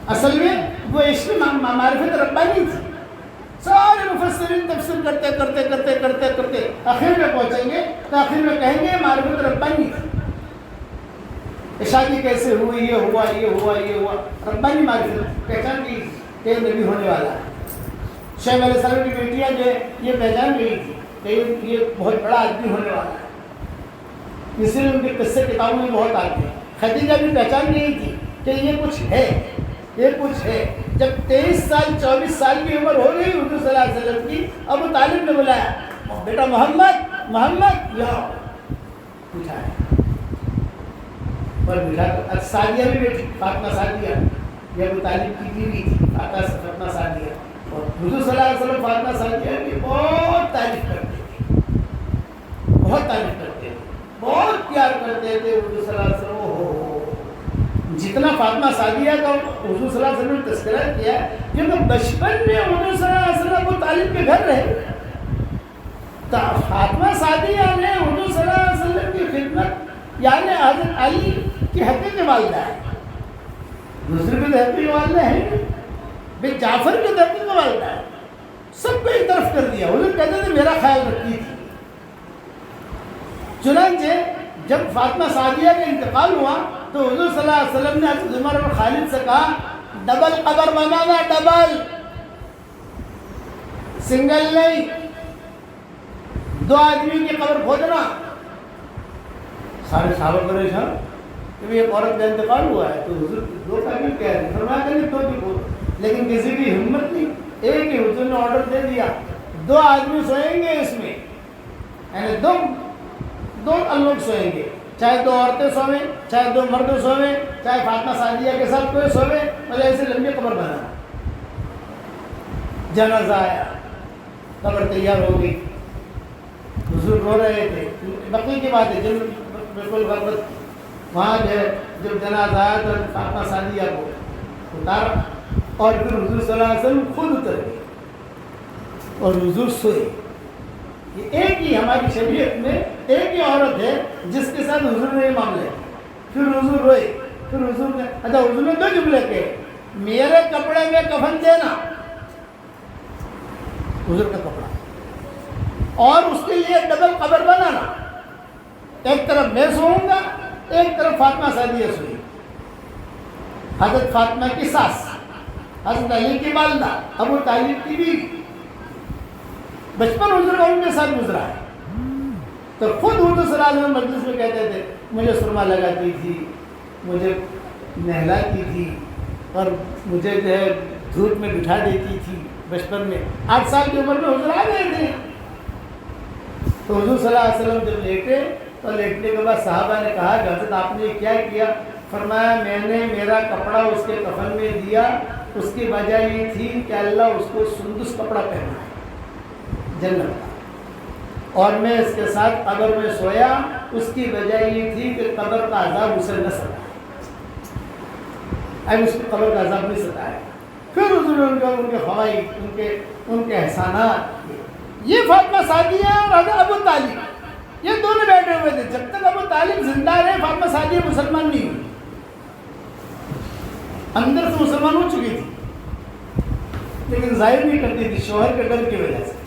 اصل میں وہ عشق معرفت ربانی تھی۔ سارے مفسرین تفسیر کرتے کرتے کرتے کرتے کرتے آخر میں پہنچیں گے تو آخر میں کہیں گے معرفت ربانی تھی، شادی کیسے ہوئی، یہ ہوا یہ ہوا یہ ہوا، ربانی معرفت پہچان گئی کہ نبی ہونے والا ہے۔ شعیب علیہ السلام کی بیٹیاں جو ہے یہ پہچان گئی تھی کہ یہ بہت بڑا آدمی ہونے والا ہے، اسی لیے ان کے قصے کتابوں میں بہت آتے ہیں۔ خدیجہ بھی پہچان گئی تھی کہ یہ کچھ ہے، یہ کچھ ہے۔ جب 23 سال 24 سال کی عمر ہو گئی حضور صلی اللہ علیہ وسلم کی، ابو طالب نے بلایا، بیٹا محمد یہاں پوچھا ہے، پر بٹھا کر سعدیہ بھی بیٹھی، فاطمہ سعدیہ، یہ ابو طالب کی بیوی تھی، فاطمہ سعدیہ، اور حضور صلی اللہ علیہ وسلم فاطمہ سعدیہ کی بہت تعریف کرتے تھے، بہت تعریف کرتے تھے، بہت پیار کرتے تھے حضور صلی اللہ علیہ وسلم۔ جتنا فاطمہ سعدیہ کا حضور صلی اللہ علیہ وسلم نے تذکرہ کیا ہے، کیونکہ بچپن میں حضور صلی اللہ علیہ وسلم ابو طالب کے گھر رہے، تو فاطمہ سعدیہ نے حضور صلی اللہ علیہ وسلم کی خدمت، یعنی حضرت علی کی حقیقی والدہ ہے، دوسرے کی حقیقی والدہ ہے، بے جعفر کی حقیقی والدہ ہے، سب کو ایک طرف کر دیا۔ حضور کہتے تھے میرا خیال رکھتی تھی۔ چنانچہ جب فاطمہ سعدیہ کا انتقال ہوا تو حضور صلی اللہ علیہ وسلم نے حضرت عمر بن خالد سے کہا ڈبل قبر بنانا، ڈبل، سنگل نہیں، 2 آدمی کی قبر کھودنا۔ سارے صحابہ پریشان کہ ایک عورت کا انتقال ہوا ہے تو حضور 2 کا بھی کہہ رہے، فرمایا کہ 2 بھی کھودو، لیکن کسی کی ہمت نہیں، ایک ہی حضور نے آرڈر دے دیا 2 آدمی سوئیں گے اس میں، یعنی 2 لوگ سوئیں گے، چاہے 2 عورتیں سوئیں، چاہے 2 مرد سوئیں، چاہے فاطمہ سعدیہ کے ساتھ کوئی سوئے، مطلب ایسے لمبی قبر بنا۔ جنازہ آیا، قبر تیار ہو گئی، حضور رو رہے تھے، بقی کی بات ہے، جن بالکل غربت وہاں جو ہے جب جنازہ آیا تو فاطمہ سعدیہ کو اتارا اور پھر حضور صلی اللہ علیہ وسلم خود اتر گئے اور حضور سوئے۔ یہ ایک ہی ہماری شریعت میں ایک ہی عورت ہے جس کے ساتھ حضور نے یہ معاملہ ہے۔ پھر حضور روئے، پھر حضور نے حضور نے 2 جملے کہے، میرے کپڑے میں کفن دینا، حضور کا کپڑا، اور اس کے لیے ڈبل قبر بنانا۔ ایک طرف میں سوؤں گا، ایک طرف فاطمہ سعدیہ سوئی، حضرت فاطمہ کی ساس، حضرت علی کی والدہ، ابو طالب کی بیوی، بچپن حضور کا ان کے ساتھ گزرا ہے۔ تو خود حضور صلی اللہ علیہ وسلم مجلس میں کہتے تھے مجھے سرما لگاتی تھی، مجھے نہلاتی تھی، اور مجھے جو ہے دھوپ میں بٹھا دیتی تھی۔ بچپن میں 8 سال کی عمر میں حضور آ گئے تھے۔ تو حضور صلی اللہ علیہ وسلم جب لیٹے تو لیٹنے کے بعد صحابہ نے کہا کہ حضرت آپ نے کیا کیا؟ فرمایا میں نے میرا کپڑا اس کے کفن میں دیا، اس کی وجہ یہ تھی کہ اللہ اس کو سندس کپڑا پہنا ہے جنت کا، اور میں اس کے ساتھ قبر میں سویا، اس کی وجہ یہ تھی کہ قبر کا عذاب اسے نہ ستائے، اب اس کو قبر کا عذاب نہیں ستائے۔ پھر حضور نے ان کے فوائد، ان کے احسانات، یہ فاطمہ سعدیہ اور حضرت ابو طالب یہ دونوں بیٹھے ہوئے تھے۔ جب تک ابو طالب زندہ رہے فاطمہ سعدیہ مسلمان نہیں ہوئی، اندر سے مسلمان ہو چکی تھی لیکن ظاہر نہیں کرتی تھی شوہر کے ڈر کی وجہ سے۔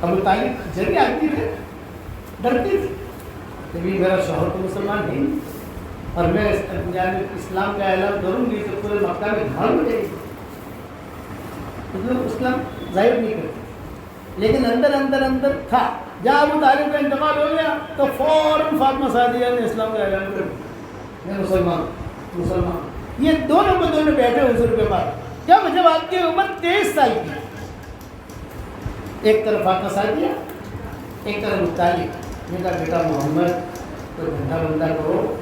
ابو طالب جبھی آتی تھے، ڈرتی تھی کہ میرا شوہر تو مسلمان نہیں اور میں اسلام کا اعلان کروں گی تو پورے مکہ میں دھاڑ ہو جائے گی، مطلب اسلام ظاہر نہیں کرتی، لیکن اندر تھا۔ جہاں ابو طالب کا انتقال ہو گیا تو فوراً فاطمہ سعدیہ نے اسلام کا اعلان کر دیا، میں مسلمان۔ یہ دونوں کو دونوں بیٹھے حضور کے بعد جب آپ کی عمر 23 سال کی، ایک طرف فاطمہ سعدیہ، ایک طرف ابو طالب نے کہا بیٹا محمد تو دھندا بندہ کرو،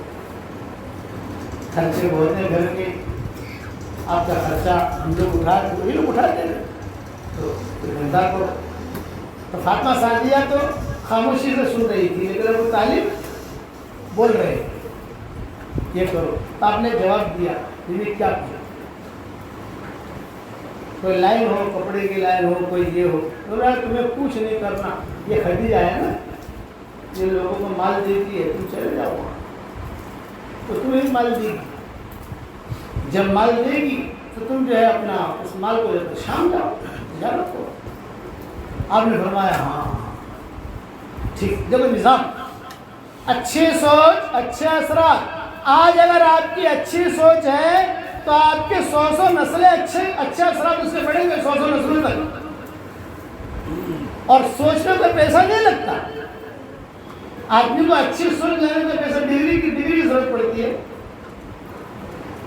خرچے بہت ہیں گھر کے، آپ کا خرچہ ہم لوگ اٹھاتے ہیں تو دھندا کرو۔ تو فاطمہ سعدیہ تو خاموشی سے سن رہی تھی لیکن ابو طالب بول رہے یہ کرو۔ تو آپ نے جواب دیا بیوی کیا کیا؟ کوئی لائن ہو، کپڑے کی لائن ہو، کوئی یہ ہو، بولا تمہیں کچھ نہیں کرنا، یہ خدیجہ ہے نا یہ لوگوں کو مال دیتی ہے، تم چلے جاؤ وہاں تو تمہیں مال دے گی، جب مال دے گی تو تم جو ہے اپنا اس مال کو لے کر شام جاؤ تجارت کرو۔ آپ نے فرمایا ہاں ٹھیک۔ جب نظام اچھی سوچ اچھے اثرات، آج اگر آپ کی اچھی سوچ ہے تو آپ کے 100 نسلیں اچھے اثرات اس سے پڑیں گے 100 نسلوں تک۔ اور سوچنے کا پیسہ نہیں لگتا، آدمی کو اچھی سوچ لینے کا پیسہ ڈگری کی ضرورت پڑتی ہے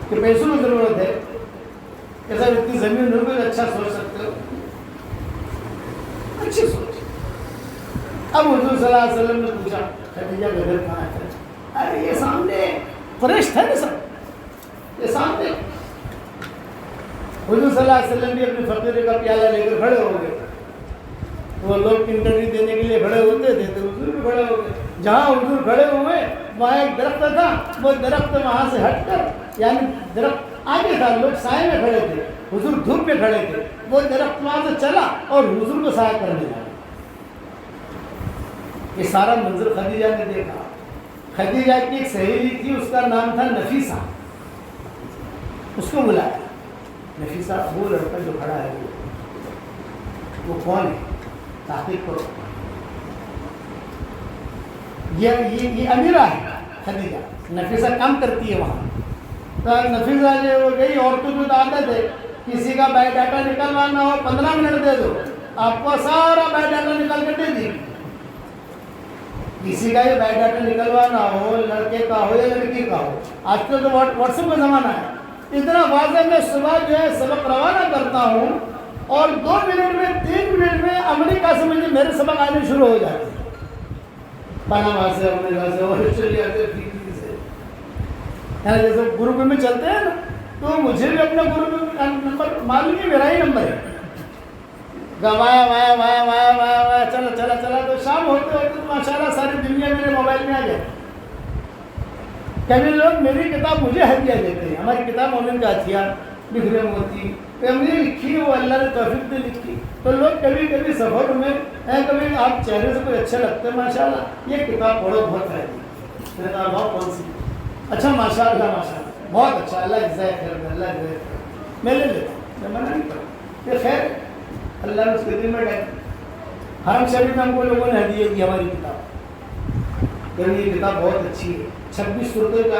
کہ پیسوں کی ضرورت ہے کہ سر اتنی زمین ہو کر اچھا سوچ سکتے ہو، اچھی سوچ۔ اب حضور صلی اللہ علیہ وسلم نے پوچھا خدیجہ کا گھر کہاں ہے؟ ارے یہ سامنے، قریش تھا نا سب یہ سامنے۔ حضور صلی اللہ علیہ وسلم بھی اپنے فقیرے کا پیالہ لے کر کھڑے ہو گئے، وہ لوگ انٹرویو دینے کے لیے کھڑے ہوتے تھے تو حضور بھی کھڑے ہو گئے۔ جہاں حضور کھڑے ہوئے وہاں ایک درخت تھا، وہ درخت وہاں سے ہٹ کر، یعنی درخت آگے تھا، لوگ سائے میں کھڑے تھے، حضور دھوپ میں کھڑے تھے، وہ درخت وہاں سے چلا اور حضور کو سایہ کرنے لگا۔ یہ سارا منظر خدیجہ نے دیکھا۔ خدیجہ کی ایک سہیلی تھی، اس کا نام تھا نفیسہ، اس کو بلایا، نفیسہ وہ لڑکا جو کھڑا ہے وہ کون ہے، تحقیق کرو۔ یہ امیرہ ہے خدیجہ، نفیسہ کام کرتی ہے وہاں۔ تو نفیسہ جو وہ گئی، عورتوں کی عادت ہے کسی کا بایو ڈاٹا نکلوانا ہو 15 منٹ دے دو، آپ کو سارا بایو ڈاٹا نکال کر دے دی۔ کسی کا یہ بایو ڈاٹا نکلوانا ہو، لڑکے کا ہو یا لڑکی کا ہو، آج کل تو واٹس ایپ کا زمانہ ہے، اتنا واضح میں صبح جو ہے سبق روانہ کرتا ہوں اور 2 منٹ میں 3 منٹ میں امریکہ سے مجھے میرے سبق آنے شروع ہو جاتے ہیں، پاناما سے، امریکہ سے، آسٹریلیا سے، فجی سے، یعنی جیسے گروپ میں چلتے ہیں نا، تو مجھے بھی اپنا گروپ نمبر معلوم ہے، میرا ہی نمبر ہے، وایا چلا تو شام ہوتے ہوتے تو ماشاءاللہ ساری دنیا میرے موبائل میں آ جائے۔ کبھی لوگ میری کتاب مجھے ہدیہ دیتے ہیں، ہماری کتاب مومن کا ہتھیار، بکھرے موتی، ہم نے لکھی ہے، وہ اللہ نے توفیق سے لکھی، تو لوگ کبھی سفر میں کبھی آپ چہرے سے کوئی اچھے لگتے ہیں ماشاءاللہ یہ کتاب پڑھو بہت فائدہ۔ میں نے کہا بہت کون سی؟ اچھا ماشاءاللہ بہت اچھا، اللہ جزائے خیر، اللہ جزائے خیر، میں لے لیتا ہوں، میں منع نہیں کرتا، یہ خیر اللہ نے اس کے دل میں ڈال۔ حرم شریف میں ہم کو لوگوں نے ہدیہ دی ہماری کتاب، کہ یہ کتاب بہت اچھی ہے، 26 صورتیں کا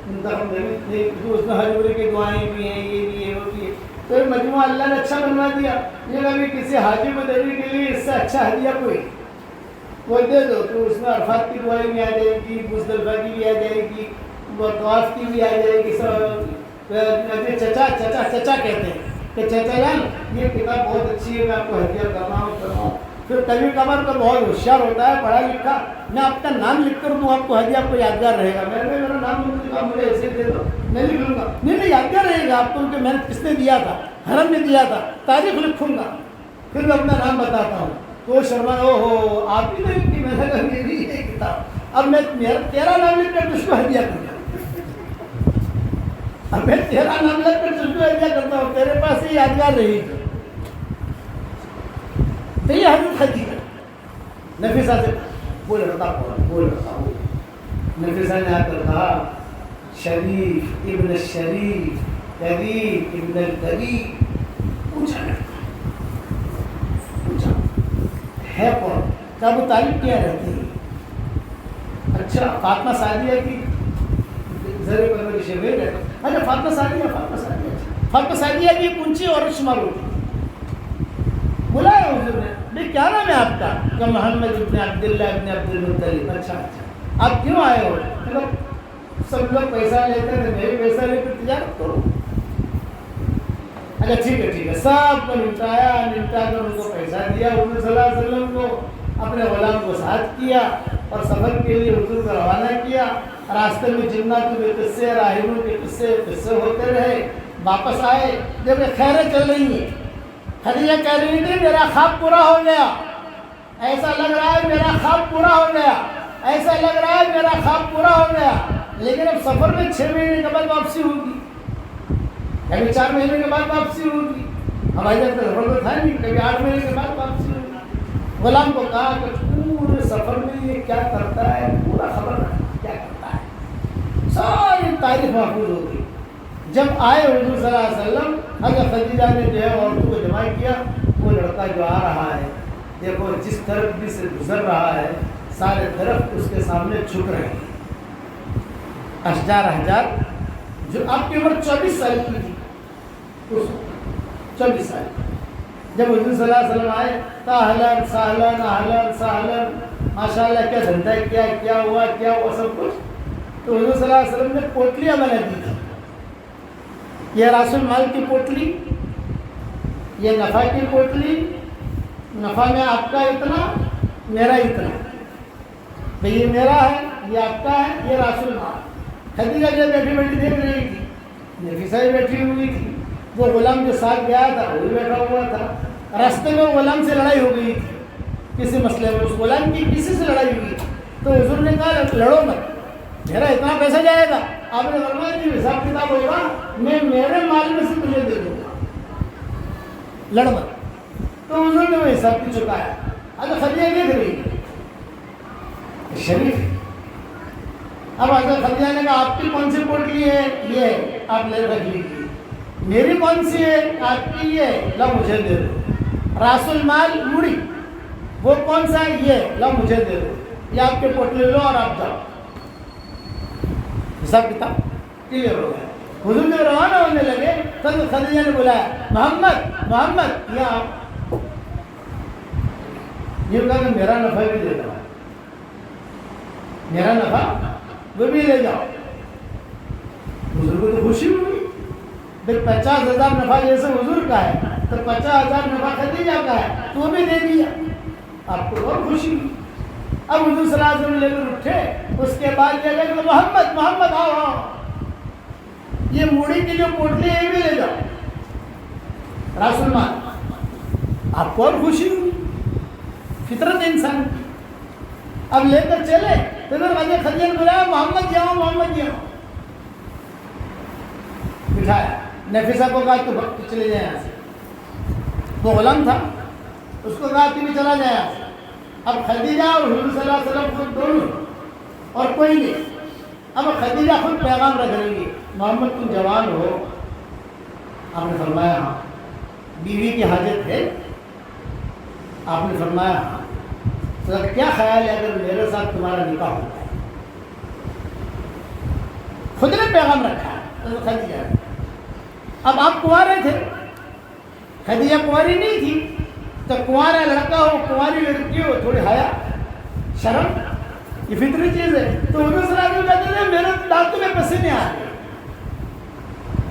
منتخب نہیں، اس میں ہر عمر کی دعائیں بھی ہیں، یہ بھی ہے وہ بھی ہے، تو یہ مجموعہ اللہ نے اچھا بنوا دیا۔ یہ کبھی کسی حاجی کو دینے کے لیے اس سے اچھا ہدیہ کوئی وہ دے دو تو اس میں عرفات کی دعائیں بھی آ جائے گی، مزدلفہ کی بھی آ جائے گی، طواف کی بھی آ جائے گی، چچا چچا چچا کہتے ہیں کہ چچا جان یہ کتاب بہت اچھی ہے، میں آپ کو ہدیہ کرنا ہوں۔ پھر کبھی کبھار تو بہت ہوشیار ہوتا ہے، پڑھا لکھا، میں آپ کا نام لکھ کر دوں آپ کو ہدیہ، آپ کو یادگار رہے گا، میرا نام مجھے ایسے دے دو، میں لکھ لوں گا، نہیں یادگار رہے گا آپ کو کہ میں نے کس نے دیا تھا، حرم نے دیا تھا، تاریخ لکھوں گا، پھر میں اپنا نام بتاتا ہوں تو شرما او ہو آپ ہی نے کی، میں نے کہا میری ہے کتاب، اب میں تیرا نام لکھ کر تجھ کو ہدیہ کرتا ہوں، اب میں تیرا نام لکھ کر تجھ کو ہدیہ کرتا ہوں، تیرے پاس ہی یادگار رہے گی۔ تو یہ حضرت خدیجہ نفیسہ سے بول رہا نفیسہ نے آ کر کہا شریف ابن الشریف قریب ابن القریب، پوچھا ہے کون؟ کہ ابو طالب کیا رہتے ہیں؟ اچھا فاطمہ سعدیہ کی زر پرورش ہے، اچھا فاطمہ سعدیہ کی اونچی اور شمار ہوتی، بلایا حضور نے، بھائی کیا نام ہے آپ کا؟ کہ محمد ابن عبداللہ ابن عبد المطلب۔ اچھا آپ کیوں آئے ہو؟ مطلب سب لوگ پیسہ لیتے ہیں، میں بھی پیسہ لے کر تجارت کروں۔ اچھا ٹھیک ہے، سب کو نمٹا کر ان کو پیسہ دیا، حضور صلی اللہ علیہ وسلم کو اپنے غلام کو ساتھ کیا اور سفر کے لیے حضور کو روانہ کیا۔ راستے میں جناتوں کے قصے، راہبوں کے قصے ہوتے رہے، واپس آئے، جب خیریں چل رہی ہیں، خدیجہ کہہ رہی تھی میرا خواب پورا ہو گیا، ایسا لگ رہا ہے میرا خواب پورا ہو گیا، ایسا لگ رہا ہے میرا خواب پورا ہو گیا، لیکن اب سفر میں 6 مہینے کے بعد واپسی ہوگی، کبھی 4 مہینے کے بعد واپسی ہوگی، ہماری جب سفر تو تھا نہیں، کبھی 8 مہینے کے بعد واپسی ہوگی۔ غلام کو کہا کہ پورے سفر میں یہ کیا کرتا ہے پورا خبر رکھنا، کیا کرتا ہے، ساری تاریخ محفوظ ہوگی۔ جب آئے حضور صلی اللہ علیہ وسلم، حضرت خدیجہ نے جو ہے عورتوں کو جمع کیا، وہ لڑکا جو آ رہا ہے دیکھو جس طرف بھی سے گزر رہا ہے سارے درخت اس کے سامنے جھک رہے ہیں، اشجار احجار، جو آپ کی عمر 24 سال کی تھی، 24 سال، جب حضور صلی اللہ علیہ وسلم آئے اہلاً سہلاً اہلاً سہلاً، ماشاء اللہ کیا دھندا کیا ہوا سب کچھ، تو حضور صلی اللہ علیہ وسلم نے پوٹلیاں بنا دی تھی، یہ راس المال کی پوٹلی، یہ نفع کی پوٹلی، نفع میں آپ کا اتنا میرا اتنا، بھئی یہ میرا ہے یہ آپ کا ہے، یہ راس المال۔ خدیجہ جو بیٹھی دیکھ رہی تھی، نفیسہ بھی بیٹھی ہوئی تھی، وہ غلام جو ساتھ گیا تھا وہ بھی بیٹھا ہوا تھا، راستے میں غلام سے لڑائی ہو گئی تھی کسی مسئلے میں، اس غلام کی کسی سے لڑائی ہوئی، تو حضور نے کہا لڑو مت، میرا اتنا پیسہ جائے گا، آپ نے فرمایا کہ حساب کتاب ہوگا میں میرے مال میں سے تجھے دے دوں گا، لڑ مت، تو حضور نے وہ حساب کی چکایا۔ اگر خدیجہ دیکھ رہی شریف، اب حضرت خدیجہ نے کہا آپ کی کون سی پوٹلی ہے؟ یہ آپ لے رکھ لیجیے، میری کون سی ہے؟ آپ کی یہ، لا مجھے دے دو، راس المال مڑی وہ کون سا ہے؟ یہ، لا مجھے دے دو، یہ آپ کے پوٹلی لو اور آپ جاؤ، حساب کتاب کلیئر ہو گیا۔ حضور جب روانہ ہونے لگے تو خدیجہ نے بلایا محمد یہ آپ، یہ کہا کہ میرا نفع بھی دے دو، میرا نفع وہ بھی لے جاؤ۔ حضور کو تو خوشی ہوئی، 50,000 نفع جیسے حضور کا ہے تو 50,000 نفع خدیجہ کا ہے، تو وہ بھی دے دیا، آپ کو اور خوشی ہوئی۔ اب حضور صلی اللہ علیہ وسلم لے کر اٹھے، اس کے بعد یہ کہ محمد آؤ، یہ موڑی کی جو پوٹلی ہے یہ بھی لے جاؤ، راس المال، آپ کو اور خوشی ہوئی، فطرت انسان کی۔ اب لے کر چلے تو پھر خدیجہ نے بلایا محمد جی آؤ، بٹھایا، نفیسہ کو کہا تو چلے جائیں یہاں سے، وہ غلام تھا، اس کو کہا تو بھی چلا جائے یہاں سے۔ اب خدیجہ اور حضور صلی اللہ علیہ وسلم خود دونوں اور کوئی نہیں، اب خدیجہ خود پیغام رکھ رہی ہے، محمد تم جوان ہو، آپ نے فرمایا ہاں، بیوی کی حاجت ہے، آپ نے فرمایا ہاں، تو کیا خیال ہے اگر میرے ساتھ تمہارا نکاح ہو جائے؟ خود نے پیغام رکھا ہے خدیجہ نے. اب آپ کنوارے تھے, خدیجہ کنواری نہیں تھی, تو کنوارا لڑکا ہو کنواری لڑکی ہو تھوڑی حیا شرم یہ فطری چیز ہے. تو حضور صلی اللہ علیہ وسلم کہتے ہیں میرے دانتوں میں پسینے آ گئے,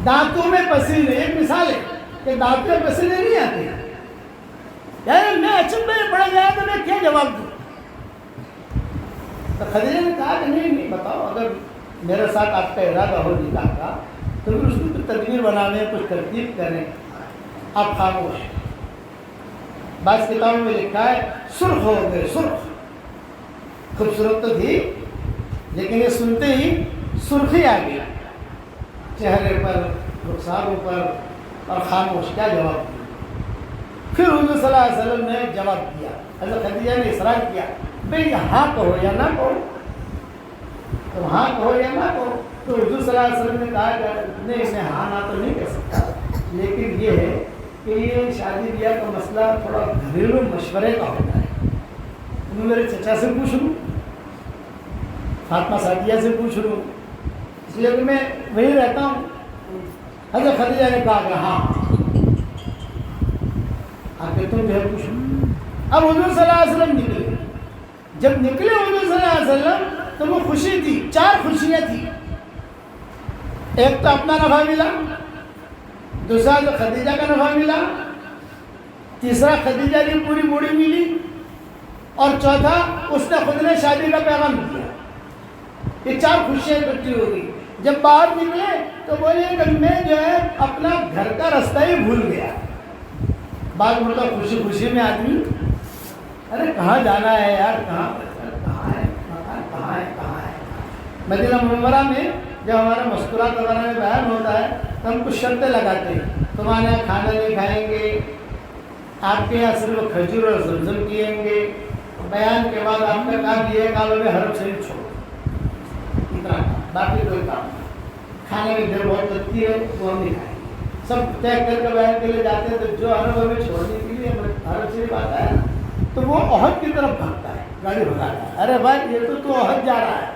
دانتوں میں پسینے. ایک مثال ہے کہ دانتوں میں پسینے نہیں آتے. یار میں اچھے میں پڑ گیا تو میں کیا جواب دوں؟ تو خدیجہ نے کہا کہ نہیں بتاؤ, اگر میرے ساتھ آپ کا ارادہ ہو نکاح کا تو پھر اس کی تدبیر بنانے کچھ ترتیب کریں. آپ خاموش. بعض کتابوں میں لکھا ہے سرخ ہو گئے, سرخ. خوبصورت تو تھی لیکن یہ سنتے ہی سرخی آ گئی چہرے پر, رخساروں پر, اور خاموش. کیا جواب دیا؟ پھر حضور صلی اللہ علیہ وسلم نے جواب دیا. حضرت خدیجہ نے اصرار کیا بھئی ہاں کہو یا نہ کہو, تم ہاں کہو یا نہ کہو. تو حضور صلی اللہ علیہ وسلم نے کہا کہ نہیں میں ہاں نہ تو نہیں کہہ سکتا, لیکن یہ ہے کہ یہ شادی بیاہ کا مسئلہ تھوڑا گھریلو مشورے کا ہوتا ہے. میں میرے چچا سے پوچھ لوں, فاطمہ سعدیہ سے پوچھ لوں, اس لیے کہ میں وہی رہتا ہوں. حضرت خدیجہ نے کہا کہ ہاں آپ کے تم جو ہے پوچھ لوں. اب حضور صلی اللہ علیہ وسلم نکلے. جب نکلے حضور صلی اللہ علیہ وسلم تو وہ خوشی تھی, 4 خوشیاں تھیں. ایک تو اپنا نفع ملا, دوسرا تو خدیجہ کا نفع ملا, تیسرا خدیجہ کی پوری موڑی ملی, اور چوتھا اس نے خود نے شادی کا پیغام دیا. یہ 4 خوشیاں اکٹھی ہو گئی. جب باہر نکلے تو بولے کہ میں جو ہے اپنا گھر کا رستہ ہی بھول گیا. بعض مرتبہ خوشی خوشی میں آدمی ارے کہاں جانا ہے یار, کہاں ہے کہاں ہے. مدینہ منورہ میں جب ہمارا مذکورات وغیرہ میں بیان ہوتا ہے تو ہم کچھ شرطیں لگاتے ہیں. تمہارے یہاں کھانا نہیں کھائیں گے, آپ کے یہاں صرف کھجور اور زمزم پیئیں گے. بیان کے بعد آپ کا کام یہ ہے کہ آپ حرم شریف چھوڑو, اتنا باقی کوئی کام نہیں. کھانے میں دیر بہت لگتی ہے وہ ہم نہیں کھائیں گے. سب طے کر کے بیان کے لیے جاتے ہیں تو جو حرم ہمیں چھوڑنے کے لیے حرم شریف آتا ہے تو وہ احد کی طرف بھاگتا ہے, گاڑی بھگاتا ہے. ارے بھائی یہ تو احد جا رہا ہے,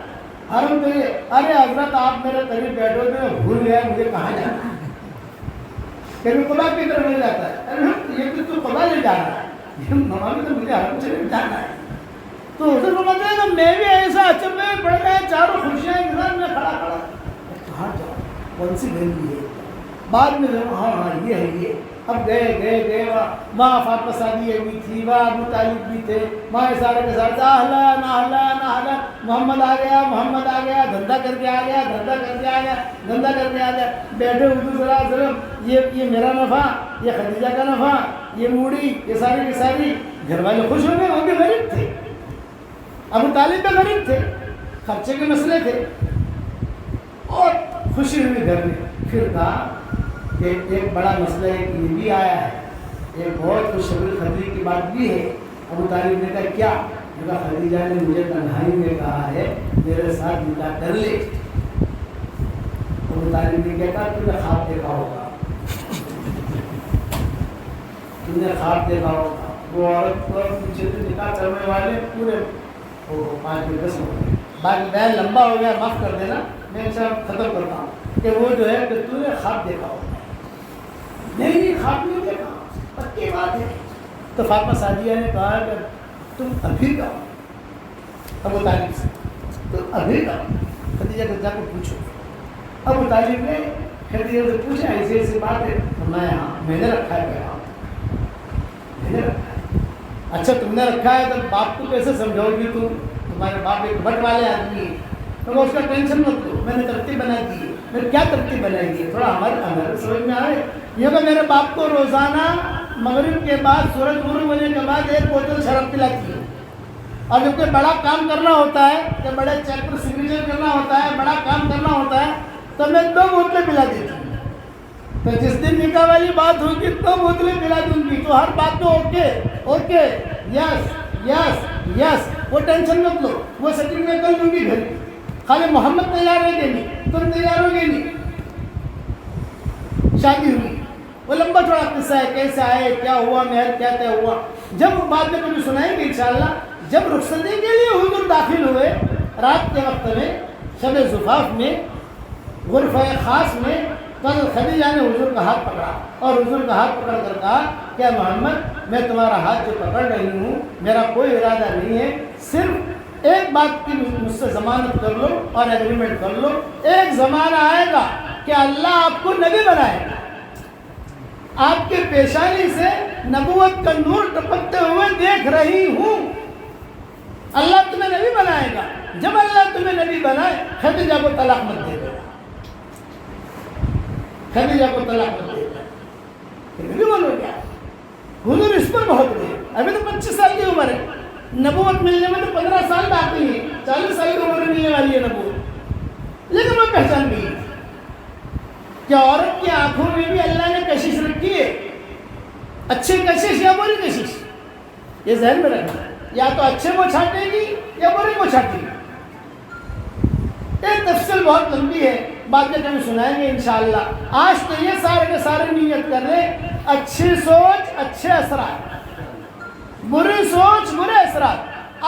حرم تو یہ ارے حضرت آپ میرے قریب بیٹھو تو بھول گیا مجھے کہاں جانا ہے. کبھی قبا کی طرف مل جاتا ہے, ارے یہ تو قبا لے جا رہا ہے, یہ ماما تو مجھے حرم شریف جانا ہے. تو حضرت فرماتے ہیں کہ میں بھی ایسا اچھا میں پڑ گیا, 4 خوشیاں انسان میں کھڑا کہاں جاؤ, کون سی گھر ہے. بعد میں ہاں یہ ہے یہ. اب گئے وہاں فاطمہ سعدیہ بھی تھی, وہاں ابو طالب بھی تھے, وہاں سارے کے ساتھ اہلا محمد آ گیا, دھندا کر کے آ گیا. بیٹھے حضور صلی اللہ علیہ وسلم, یہ میرا نفع, یہ خدیجہ کا نفع, یہ موڑی, یہ ساری کی ساری. گھر والے خوش ہو گئے, وہ بھی غریب تھے, ابو طالب بھی غریب تھے, خرچے کے مسئلے تھے, اور خوشی ہوئی گھر میں. پھر کہا کہ ایک بڑا مسئلہ ایک یہ بھی آیا ہے, ایک بہت خوشخبری خبری کی بات بھی ہے. ابو طالب نے کہا کیا؟ خدیجہ نے مجھے تنہائی میں کہا ہے میرے ساتھ نکاح کر لے. ابو طالب نے کہا تم نے خواب دیکھا ہوگا, وہ عورت کو پیچھے سے نکاح کرنے والے پورے 5 میں 10 ہو گئے. باقی بیان لمبا ہو گیا, معاف کر دینا, میں اسے ختم کرتا ہوں کہ وہ جو ہے کہ تو نے خواب دیکھا ہوگا. نہیں خواب نہیں دیکھا, پکی بات ہے. تو فاطمہ سعدیہ نے کہا کہ تم ابھی کہو ابو طالب سے, تم ابھی کہو. خدیجہ کو جا کر پوچھو. ابو طالب نے خدیجہ سے پوچھا ایسی ایسی بات ہے. میں نے رکھا ہے پیغام, میں نے رکھا ہے. اچھا تم نے رکھا ہے تو باپ کو کیسے سمجھاؤ گی؟ تمہارے باپ ایک بٹ والے آدمی ہیں, تو اس کا ٹینشن مت لو, میں نے ترتیب بنا دی ہے. میں کیا ترتیب بنائی دی ہے تھوڑا ہمارے سمجھ میں آئے. یہ کہ میرے باپ کو روزانہ مغرب کے بعد سورج غروب ہونے کے بعد 1 بوتل شراب پلاتی ہے, اور جب کوئی بڑا کام کرنا ہوتا ہے, کہ بڑے چیک پر سگنیچر کرنا ہوتا ہے, بڑا کام کرنا ہوتا ہے, تو میں 2 بوتلیں پلا دیتی ہوں. تو جس دن نکاح والی بات ہوگی 2 بوتلیں پلا دوں گی. تو ہر بات تو اوکے یس, وہ ٹینشن مت لو, وہ سیٹنگ میں کر لوں گی گھر. خالی محمد تیار رہے گی نہیں, تم تیار ہو گے نہیں. شادی ہوئی, وہ لمبا چوڑا قصہ ہے, کیسے آئے, کیا ہوا, مہر کیا طے ہوا. جب بعد میں کبھی سنائیں گے انشاءاللہ جب رخصتی کے لیے حضور داخل ہوئے رات کے وقت میں شب زفاف میں غرفہ خاص میں، تو خدیجہ نے حضور کا ہاتھ پکڑا اور حضور کا ہاتھ پکڑ کر کہا کہ محمد میں تمہارا ہاتھ جو پکڑ رہی ہوں میرا کوئی ارادہ نہیں ہے، صرف ایک بات کی مجھ سے ضمانت کر لو اور ایگریمنٹ کر لو، ایک زمانہ آئے گا کہ اللہ آپ کو نبی بنائے گا، آپ کے پیشانی سے نبوت کا نور ٹپکتے ہوئے دیکھ رہی ہوں، اللہ تمہیں نبی بنائے گا، جب اللہ تمہیں نبی بنائے خدیجہ کو طلاق مت دے دو، خدیجہ کو طلاق مت دے دو، نبی بنو گیا۔ حضور اس پر بہت گئے، ابھی تو 25 سال کی عمر ہے، نبوت ملنے میں تو 15 سال باقی ہے، 40 سال کی عمر میں ملنے والی ہے نبوت، لیکن وہ پہچان گئی کہ عورت کی آنکھوں میں بھی اللہ نے کشش رکھی ہے، اچھی کشش یا بری کشش، یہ ذہن میں رکھنا، یا تو اچھے کو چھانٹے گی یا برے کو چھانٹے گی۔ ایک تفصیل بہت لمبی ہے، بعد میں کبھی سنائیں گے انشاءاللہ۔ آج تو یہ سارے کے سارے نیت کر رہے اچھی سوچ اچھے اثرات، بری سوچ برے اثرات۔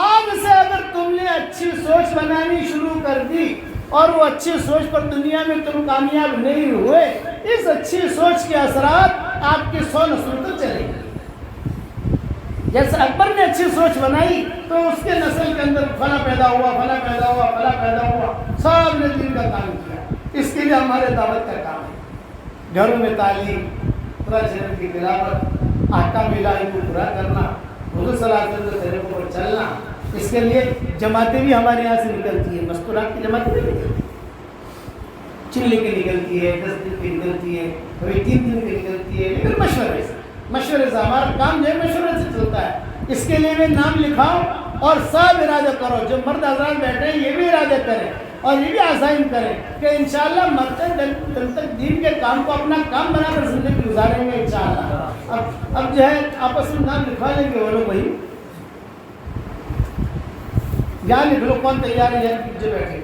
آج سے اگر تم نے اچھی سوچ بنانی شروع کر دی اور وہ اچھی سوچ پر دنیا میں تم کامیاب نہیں ہوئے، اس اچھی سوچ کے اثرات آپ کی 100 نسل تک چلیں گے۔ جیسے اکبر نے اچھی سوچ بنائی تو اس کے نسل کے اندر فلاں پیدا ہوا، فلاں پیدا ہوا، فلاں پیدا ہوا، سب نے دین کا کام کیا۔ اس کے لیے ہمارے دعوت کا کام ہے، گھروں میں تعلیم، قرآن شریف کی تلاوت، احکام الہی کو پورا کرنا، حضور صلی اللہ علیہ وسلم کے طریقوں پر چلنا۔ اس کے لیے جماعتیں بھی ہمارے یہاں سے نکلتی ہیں، مستورات کی جماعتیں بھی نکلتی ہیں، چلے کی نکلتی ہے، 10 دن کی نکلتی ہے، کبھی 3 دن کی نکلتی ہے، لیکن مشورے سے ہمارا کام جو ہے مشورے سے چلتا ہے۔ اس کے لیے بھی نام لکھاؤ اور سب ارادہ کرو، جو مرد حضرات بیٹھے ہیں یہ بھی ارادہ کریں اور یہ بھی عزائم کریں کہ انشاءاللہ مرتے دل تک دین کے کام کو اپنا کام بنا کر زندگی گزاریں گے انشاءاللہ۔ اب جو ہے آپس میں نام لکھوا لیں گے وہ لوگ، وہی یہاں لکھ لو کون تیار ہے جو بیٹھے۔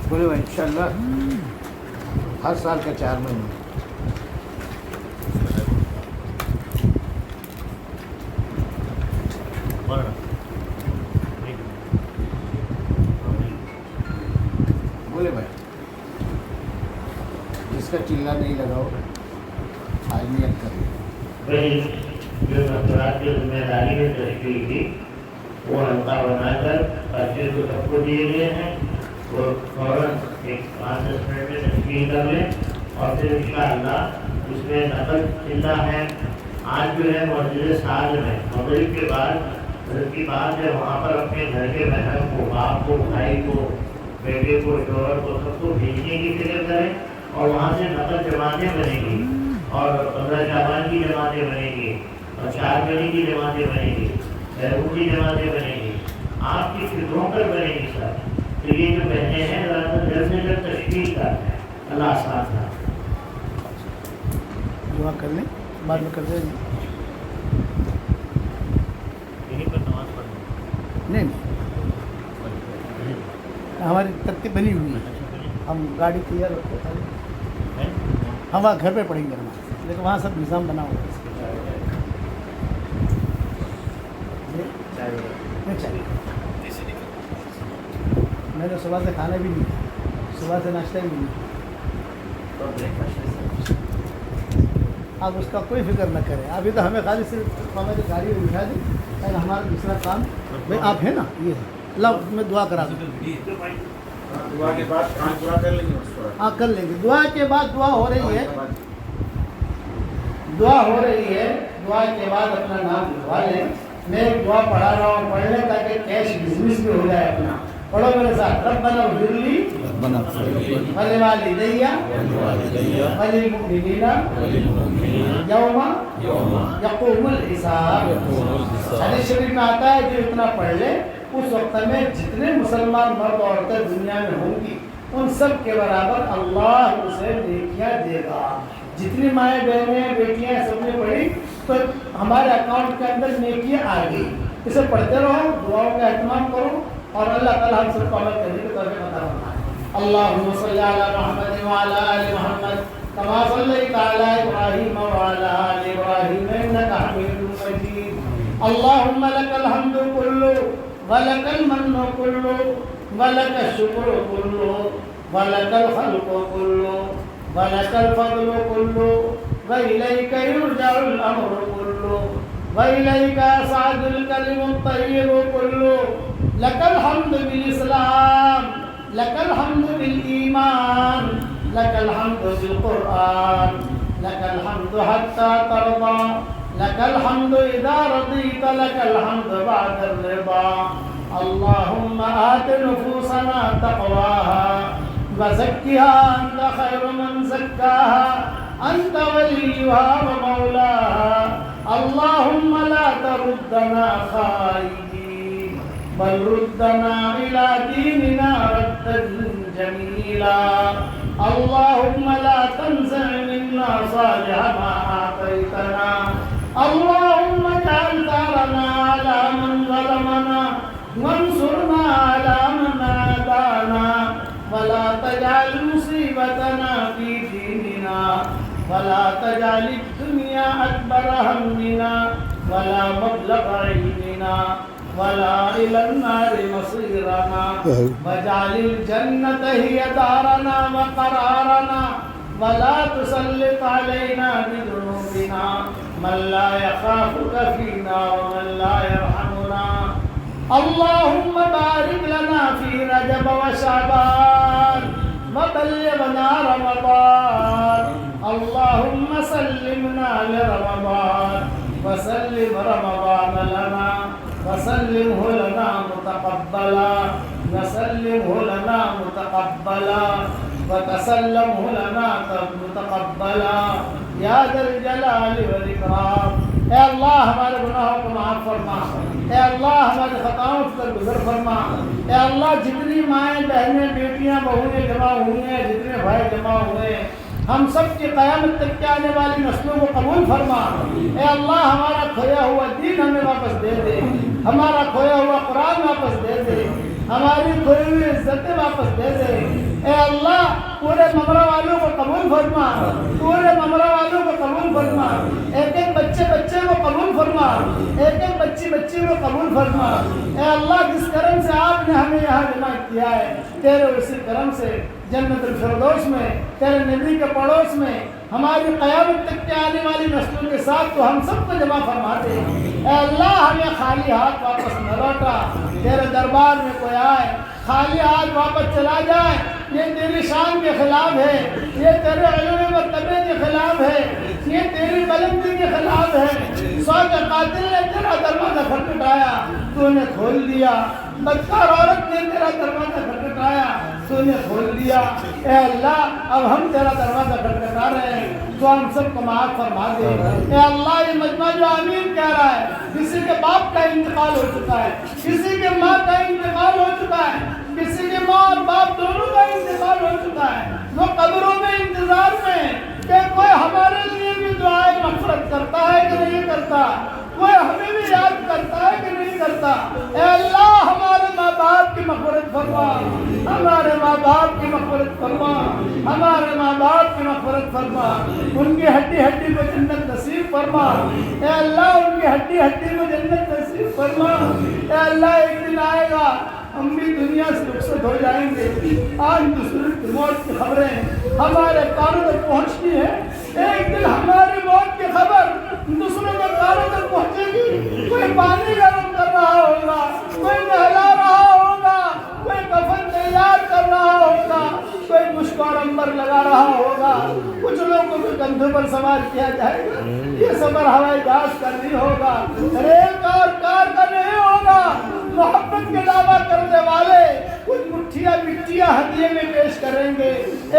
بولے بھائی انشاءاللہ ہر سال کا 4 مہینے بولے بھائی، جس کا چلا نہیں لگاؤ نیت کریے۔ جو مستورات کی ذمہ داری میں تشکیل کی وہ حلقہ بنا کر پرچے کو سب کو دیے گئے ہیں، وہ فوراً 5-10 منٹ میں تشکیل کر لیں اور پھر انشاءاللہ اس میں نقل چلنا ہے۔ آج جو ہے مسجد ساز میں مغرب کے بعد حضرت کی بات ہے، وہاں پر اپنے گھر کے بہن کو، باپ کو، بھائی کو، بیٹے کو، شوہر کو، سب کو بھیجنے کی فکر کریں اور وہاں سے نقل جماعتیں بنے گی اور 15 شعبان کی جماعتیں بنے گی اور 4 مہینے کی جماعتیں بنے گی، بیرون کی جماعتیں بنے گی، آپ کی فکروں پر بنے گی سر۔ تو یہ جو بہنیں ہیں جلد سے جلد تشکیل کرتے ہیں، اللہ آسان تھا۔ دعا کر لیں، بعد میں کر دیں گے۔ نہیں ہماری ترتیب بنی ہوئی ہے، ہم گاڑی تیار رکھتے ہیں، ہم وہاں گھر پہ پڑھیں گے نماز، لیکن وہاں سب نظام بنا ہوا ہے۔ میں نے صبح سے کھانا بھی نہیں کھایا، صبح سے ناشتہ بھی نہیں کیا۔ آپ اس کا کوئی فکر نہ کریں، ابھی تو ہمیں خالی صرف ہماری گاڑی میں بٹھا دی، اور ہمارا دوسرا کام بھائی آپ ہیں نا، یہ ہے اللہ میں دعا کرا دوں، دعا کے بعد کام پورا کر لیں گے، ہاں کر لیں گے۔ دعا کے بعد دعا ہو رہی ہے، دعا ہو رہی ہے، دعا کے بعد اپنا نام لکھوا لیں۔ میں ایک دعا پڑھا رہا ہوں، پڑھ لیں تاکہ کیش بزنس بھی ہو جائے اپنا۔ پڑھو میرے ساتھ، ربنا اغفر لی ولوالدی وللمؤمنین یوم یقوم الحساب۔ حدیث شریف میں آتا ہے جو اتنا پڑھ لے اس وقت میں جتنے مسلمان مرد عورتیں دنیا میں ہوں گی ان سب کے برابر اللہ اسے نیکیاں دے گا۔ جتنی مائیں بہنیں بیٹیاں سب نے پڑھی تو ہمارے اکاؤنٹ کے اندر نیکیاں آ گئی۔ اسے پڑھتے رہو، دعاؤں کا اہتمام کرو اور اللہ تعالیٰ ہم سب کو عمل کرنے کی توفیق عطا فرمائے۔ اللہم صلی علی محمد وعلی آل محمد كما صليت على إبراهيم وعلى آل إبراهيم إنك حميد مجيد اللهم لك الحمد كله ولك المن كله ولك الشكر كله ولك الخلق كله ولك الفضل كله وإليك يرجع الأمر كله وإليك يصعد الكلم الطيب كله لك الحمد بالإسلام لك الحمد بالإيمان لك الحمد بالقرآن لك الحمد حتى ترضى لك الحمد إذا رضيت لك الحمد بعد الرضا اللهم آت نفوسنا تقواها وزكها أنت خير من زكاها أنت وليها ومولاها اللهم لا تردنا خائبين بل ردنا إلى ديننا ردا جميلا اللهم لا تنزع منا صالح ما أعطيتنا اللهم اجعل ثارنا على من ظلمنا وانصرنا على من عادانا ولا تجعل مصيبتنا في ديننا ولا تجعل الدنيا أكبر همنا ولا مبلغ علمنا ولا إلى النار مصيرنا واجعل الجنة هي دارنا وقرارنا ولا تسلط علينا بذنوبنا من لا يخافك فينا ومن لا يرحمنا اللهم بارك لنا في رجب وشعبان وبلغنا رمضان اللهم سلمنا لرمضان وسلم رمضان لنا وسلمه لنا متقبلا وسلمه لنا متقبلا وتسلمه لنا متقبلا یا ذا الجلال والاکرام۔ اے اللہ ہمارے گناہوں کو معاف فرما، اے اللہ ہماری خطاؤں سے درگزر فرما، اے اللہ جتنی مائیں بہنیں بیٹیاں بہویں جمع ہوئی ہیں، جتنے بھائی جمع ہوئے ہیں، ہم سب کی قیامت تک کے آنے والی نسلوں کو قبول فرما۔ اے اللہ ہمارا کھویا ہوا دین ہمیں واپس دے دے، ہمارا کھویا ہوا قرآن واپس دے دے، ہماری کھوئی ہوئی عزتیں واپس دے دے۔ اے اللہ پورے ممرہ والوں کو قبول فرما، پورے ممرہ والوں کو قبول فرما، ایک ایک بچے کو قبول فرما، ایک ایک بچی کو قبول فرما۔ اے اللہ جس کرم سے آپ نے ہمیں یہاں جمع کیا ہے، تیرے اسی کرم سے جنت الفردوس میں، تیرے نبی کے پڑوس میں، ہماری قیامت تک کے آنے والی نسلوں کے ساتھ تو ہم سب کو جمع فرما دے۔ اے اللہ ہمیں خالی ہاتھ واپس نہ لوٹا، تیرے دربار میں کوئی آئے خالی ہاتھ واپس چلا جائے، یہ تیری شان کے خلاف ہے، یہ تیرے علم و طبع کے خلاف ہے، یہ تیری بلندی کے خلاف ہے۔ سو کے قاتل نے تیرا دروازہ کھٹکھٹایا، تو نے کھول دیا، بدکار عورت نے تیرا دروازہ کھٹکھٹایا، تو نے کھول دیا۔ اے اللہ اب ہم تیرا دروازہ کھٹکھٹا رہے ہیں، تو ہم سب کو معاف فرما دے۔ اے اللہ یہ مجمع جو آمین کہہ رہا ہے، کسی کے باپ کا انتقال ہو چکا ہے، کسی کے ماں کا انتقال ہو چکا ہے، کسی کے ماں اور باپ دونوں کا انتقال ہو چکا ہے، وہ قبروں میں انتظار میں کہ کوئی ہمارے لیے بھی دعائیں مغفرت کرتا ہے کہ نہیں کرتا، کوئی ہمیں بھی یاد کرتا ہے کہ نہیں کرتا۔ اے اللہ ہمارے ماں باپ کی مغفرت فرما، ہمارے ماں باپ کی مغفرت فرما، ہمارے ماں باپ کی مغفرت فرما، ان کی ہڈی ہڈی کو جنت نصیب فرما۔ اے اللہ ان کی ہڈی ہڈی کو جنت نصیب فرما۔ اے اللہ ایک دن آئے گا ہم بھی دنیا سے رخصت ہو جائیں گے، آج دوسرے کی موت کی خبریں ہمارے کانوں تک پہنچتی ہیں، ایک دن ہماری موت کی خبر دوسروں کے کانوں تک پہنچے گی۔ کوئی پانی گرم کر رہا ہوگا، کوئی نہلا رہا ہوگا، کوئی کفن تیار کر رہا ہوگا، کوئی مشک اور عنبر لگا رہا ہوگا، کچھ لوگوں کو کندھوں پر سوار کیا جائے گا۔ یہ سفر ہوائی جہاز کا نہیں ہوگا، ریل کا اور کار کا نہیں ہوگا۔ محبت کے دعویٰ کرنے والے کچھ مٹھیاں مٹیاں ہدیے میں پیش کریں گے،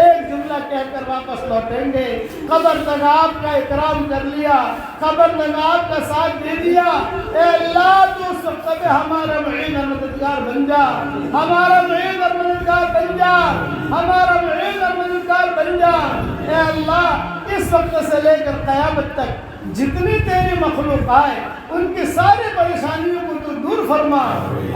ایک جملہ کہہ کر واپس لوٹیں گے، قبر تک آپ کا اکرام کر لیا، قبر تک آپ کا ساتھ دے دیا۔ اے اللہ تو اس وقت میں ہمارا معین اور مددگار بن جا، ہمارا معین اور مددگار بن جا، ہمارا معین اور مددگار بن جا۔ اے اللہ اس وقت سے لے کر قیامت تک جتنی تیری مخلوق آئے ان کی ساری پریشانیوں کو تو دور فرما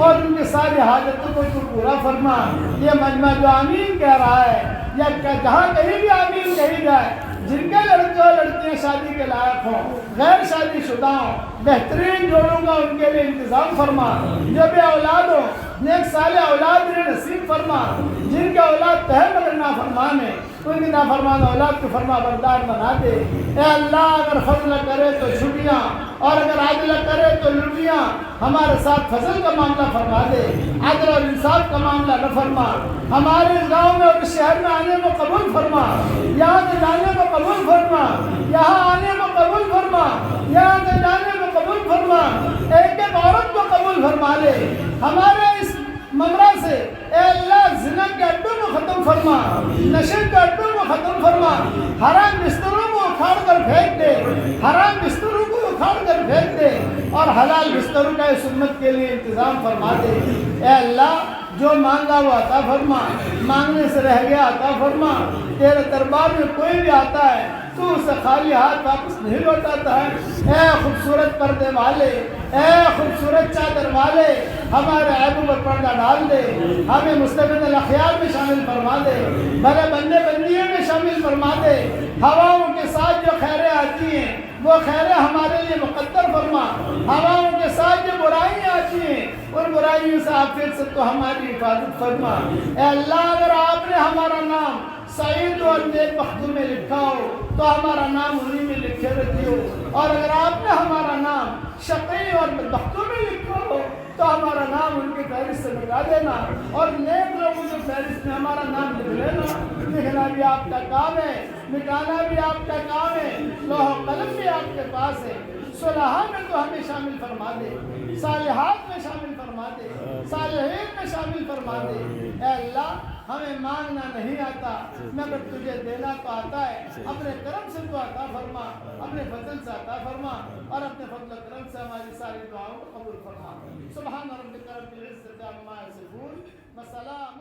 اور ان کی ساری حاجتوں کو تو پورا فرما۔ یہ مجمع جو آمین کہہ رہا ہے یا جہاں کہیں بھی آمین کہی جائے، جن کے لڑکے اور لڑکیاں شادی کے لائق ہوں، غیر شادی شدہ ہوں، بہترین جوڑوں کا ان کے لیے انتظام فرما، جو بے اولاد ہوں نیک صالح اولاد انہیں نصیب فرما، جن کے اولاد تہ مگر نافرمان ہے ان کی نافرمان اولاد کو فرما بردار بنا دے۔ اے اللہ اگر فضل کرے تو چھٹیاں اور اگر عدل کرے تو لٹیاں، ہمارے ساتھ فضل کا معاملہ فرما دے، عدل اور انصاف کا معاملہ نہ فرما، ہمارے اس گاؤں میں اور اس شہر میں آنے کو قبول فرما، یہاں سے جانے کو قبول فرما، یہاں آنے کو قبول فرما، یہاں سے جانے کو قبول فرما، ایک ایک عورت کو قبول فرما لے، ہمارے اس ممرہ سے اے اللہ زنا کے اڈوں کو ختم فرما، نشے کے اڈوں کو ختم فرما، حرام بستروں کو اکھاڑ کر پھینک دے، حرام بستروں کو اکھاڑ کر پھینک دے اور حلال بستروں کا اس امت کے لیے انتظام فرما دے۔ اے اللہ جو مانگا وہ عطا فرما، مانگنے سے رہ گیا عطا فرما، تیرے دربار میں کوئی بھی آتا ہے تو اسے خالی ہاتھ واپس نہیں لوٹاتا ہے۔ اے خوبصورت پردے والے، اے خوبصورت چادر والے، ہمارے عیبوں پر پردہ ڈال دے، ہمیں مستقبل الاخیار میں شامل فرما دے، بھلے بندے بندیوں میں شامل فرما دے، ہواؤں کے ساتھ جو خیریں آتی ہیں وہ خیریں ہمارے لیے مقدر فرما، ہواؤں کے ساتھ جو برائیاں آتی ہیں ان برائیوں سے عافیت سے تو ہماری حفاظت فرما۔ اے اللہ اگر آپ نے ہمارا نام سعید اور نیک بختوں میں لکھا ہو تو ہمارا نام انہی میں لکھے رکھیو، اور اگر آپ نے ہمارا نام شقی اور بدبختوں میں لکھا ہو تو ہمارا نام ان کی فہرست سے مٹا دینا، اور نیک لوگوں کی فہرست میں ہمارا نام لکھ لینا۔ لکھنا بھی آپ کا کام ہے، مٹانا بھی آپ کا کام ہے، لوح و قلم بھی آپ کے پاس ہے۔ صلحاء میں تو ہمیں شامل فرما دے، صالحات میں شامل فرما دے، صالحین میں شامل فرما دے۔ اے اللہ ہمیں مانگنا نہیں آتا مگر تجھے دینا تو آتا ہے، اپنے کرم سے تو عطا فرما، اپنے فضل سے عطا فرما، اور اپنے فضل و کرم سے ہماری ساری دعاؤں کو قبول فرما۔ سبحان ربک رب العزت عما یصفون وسلام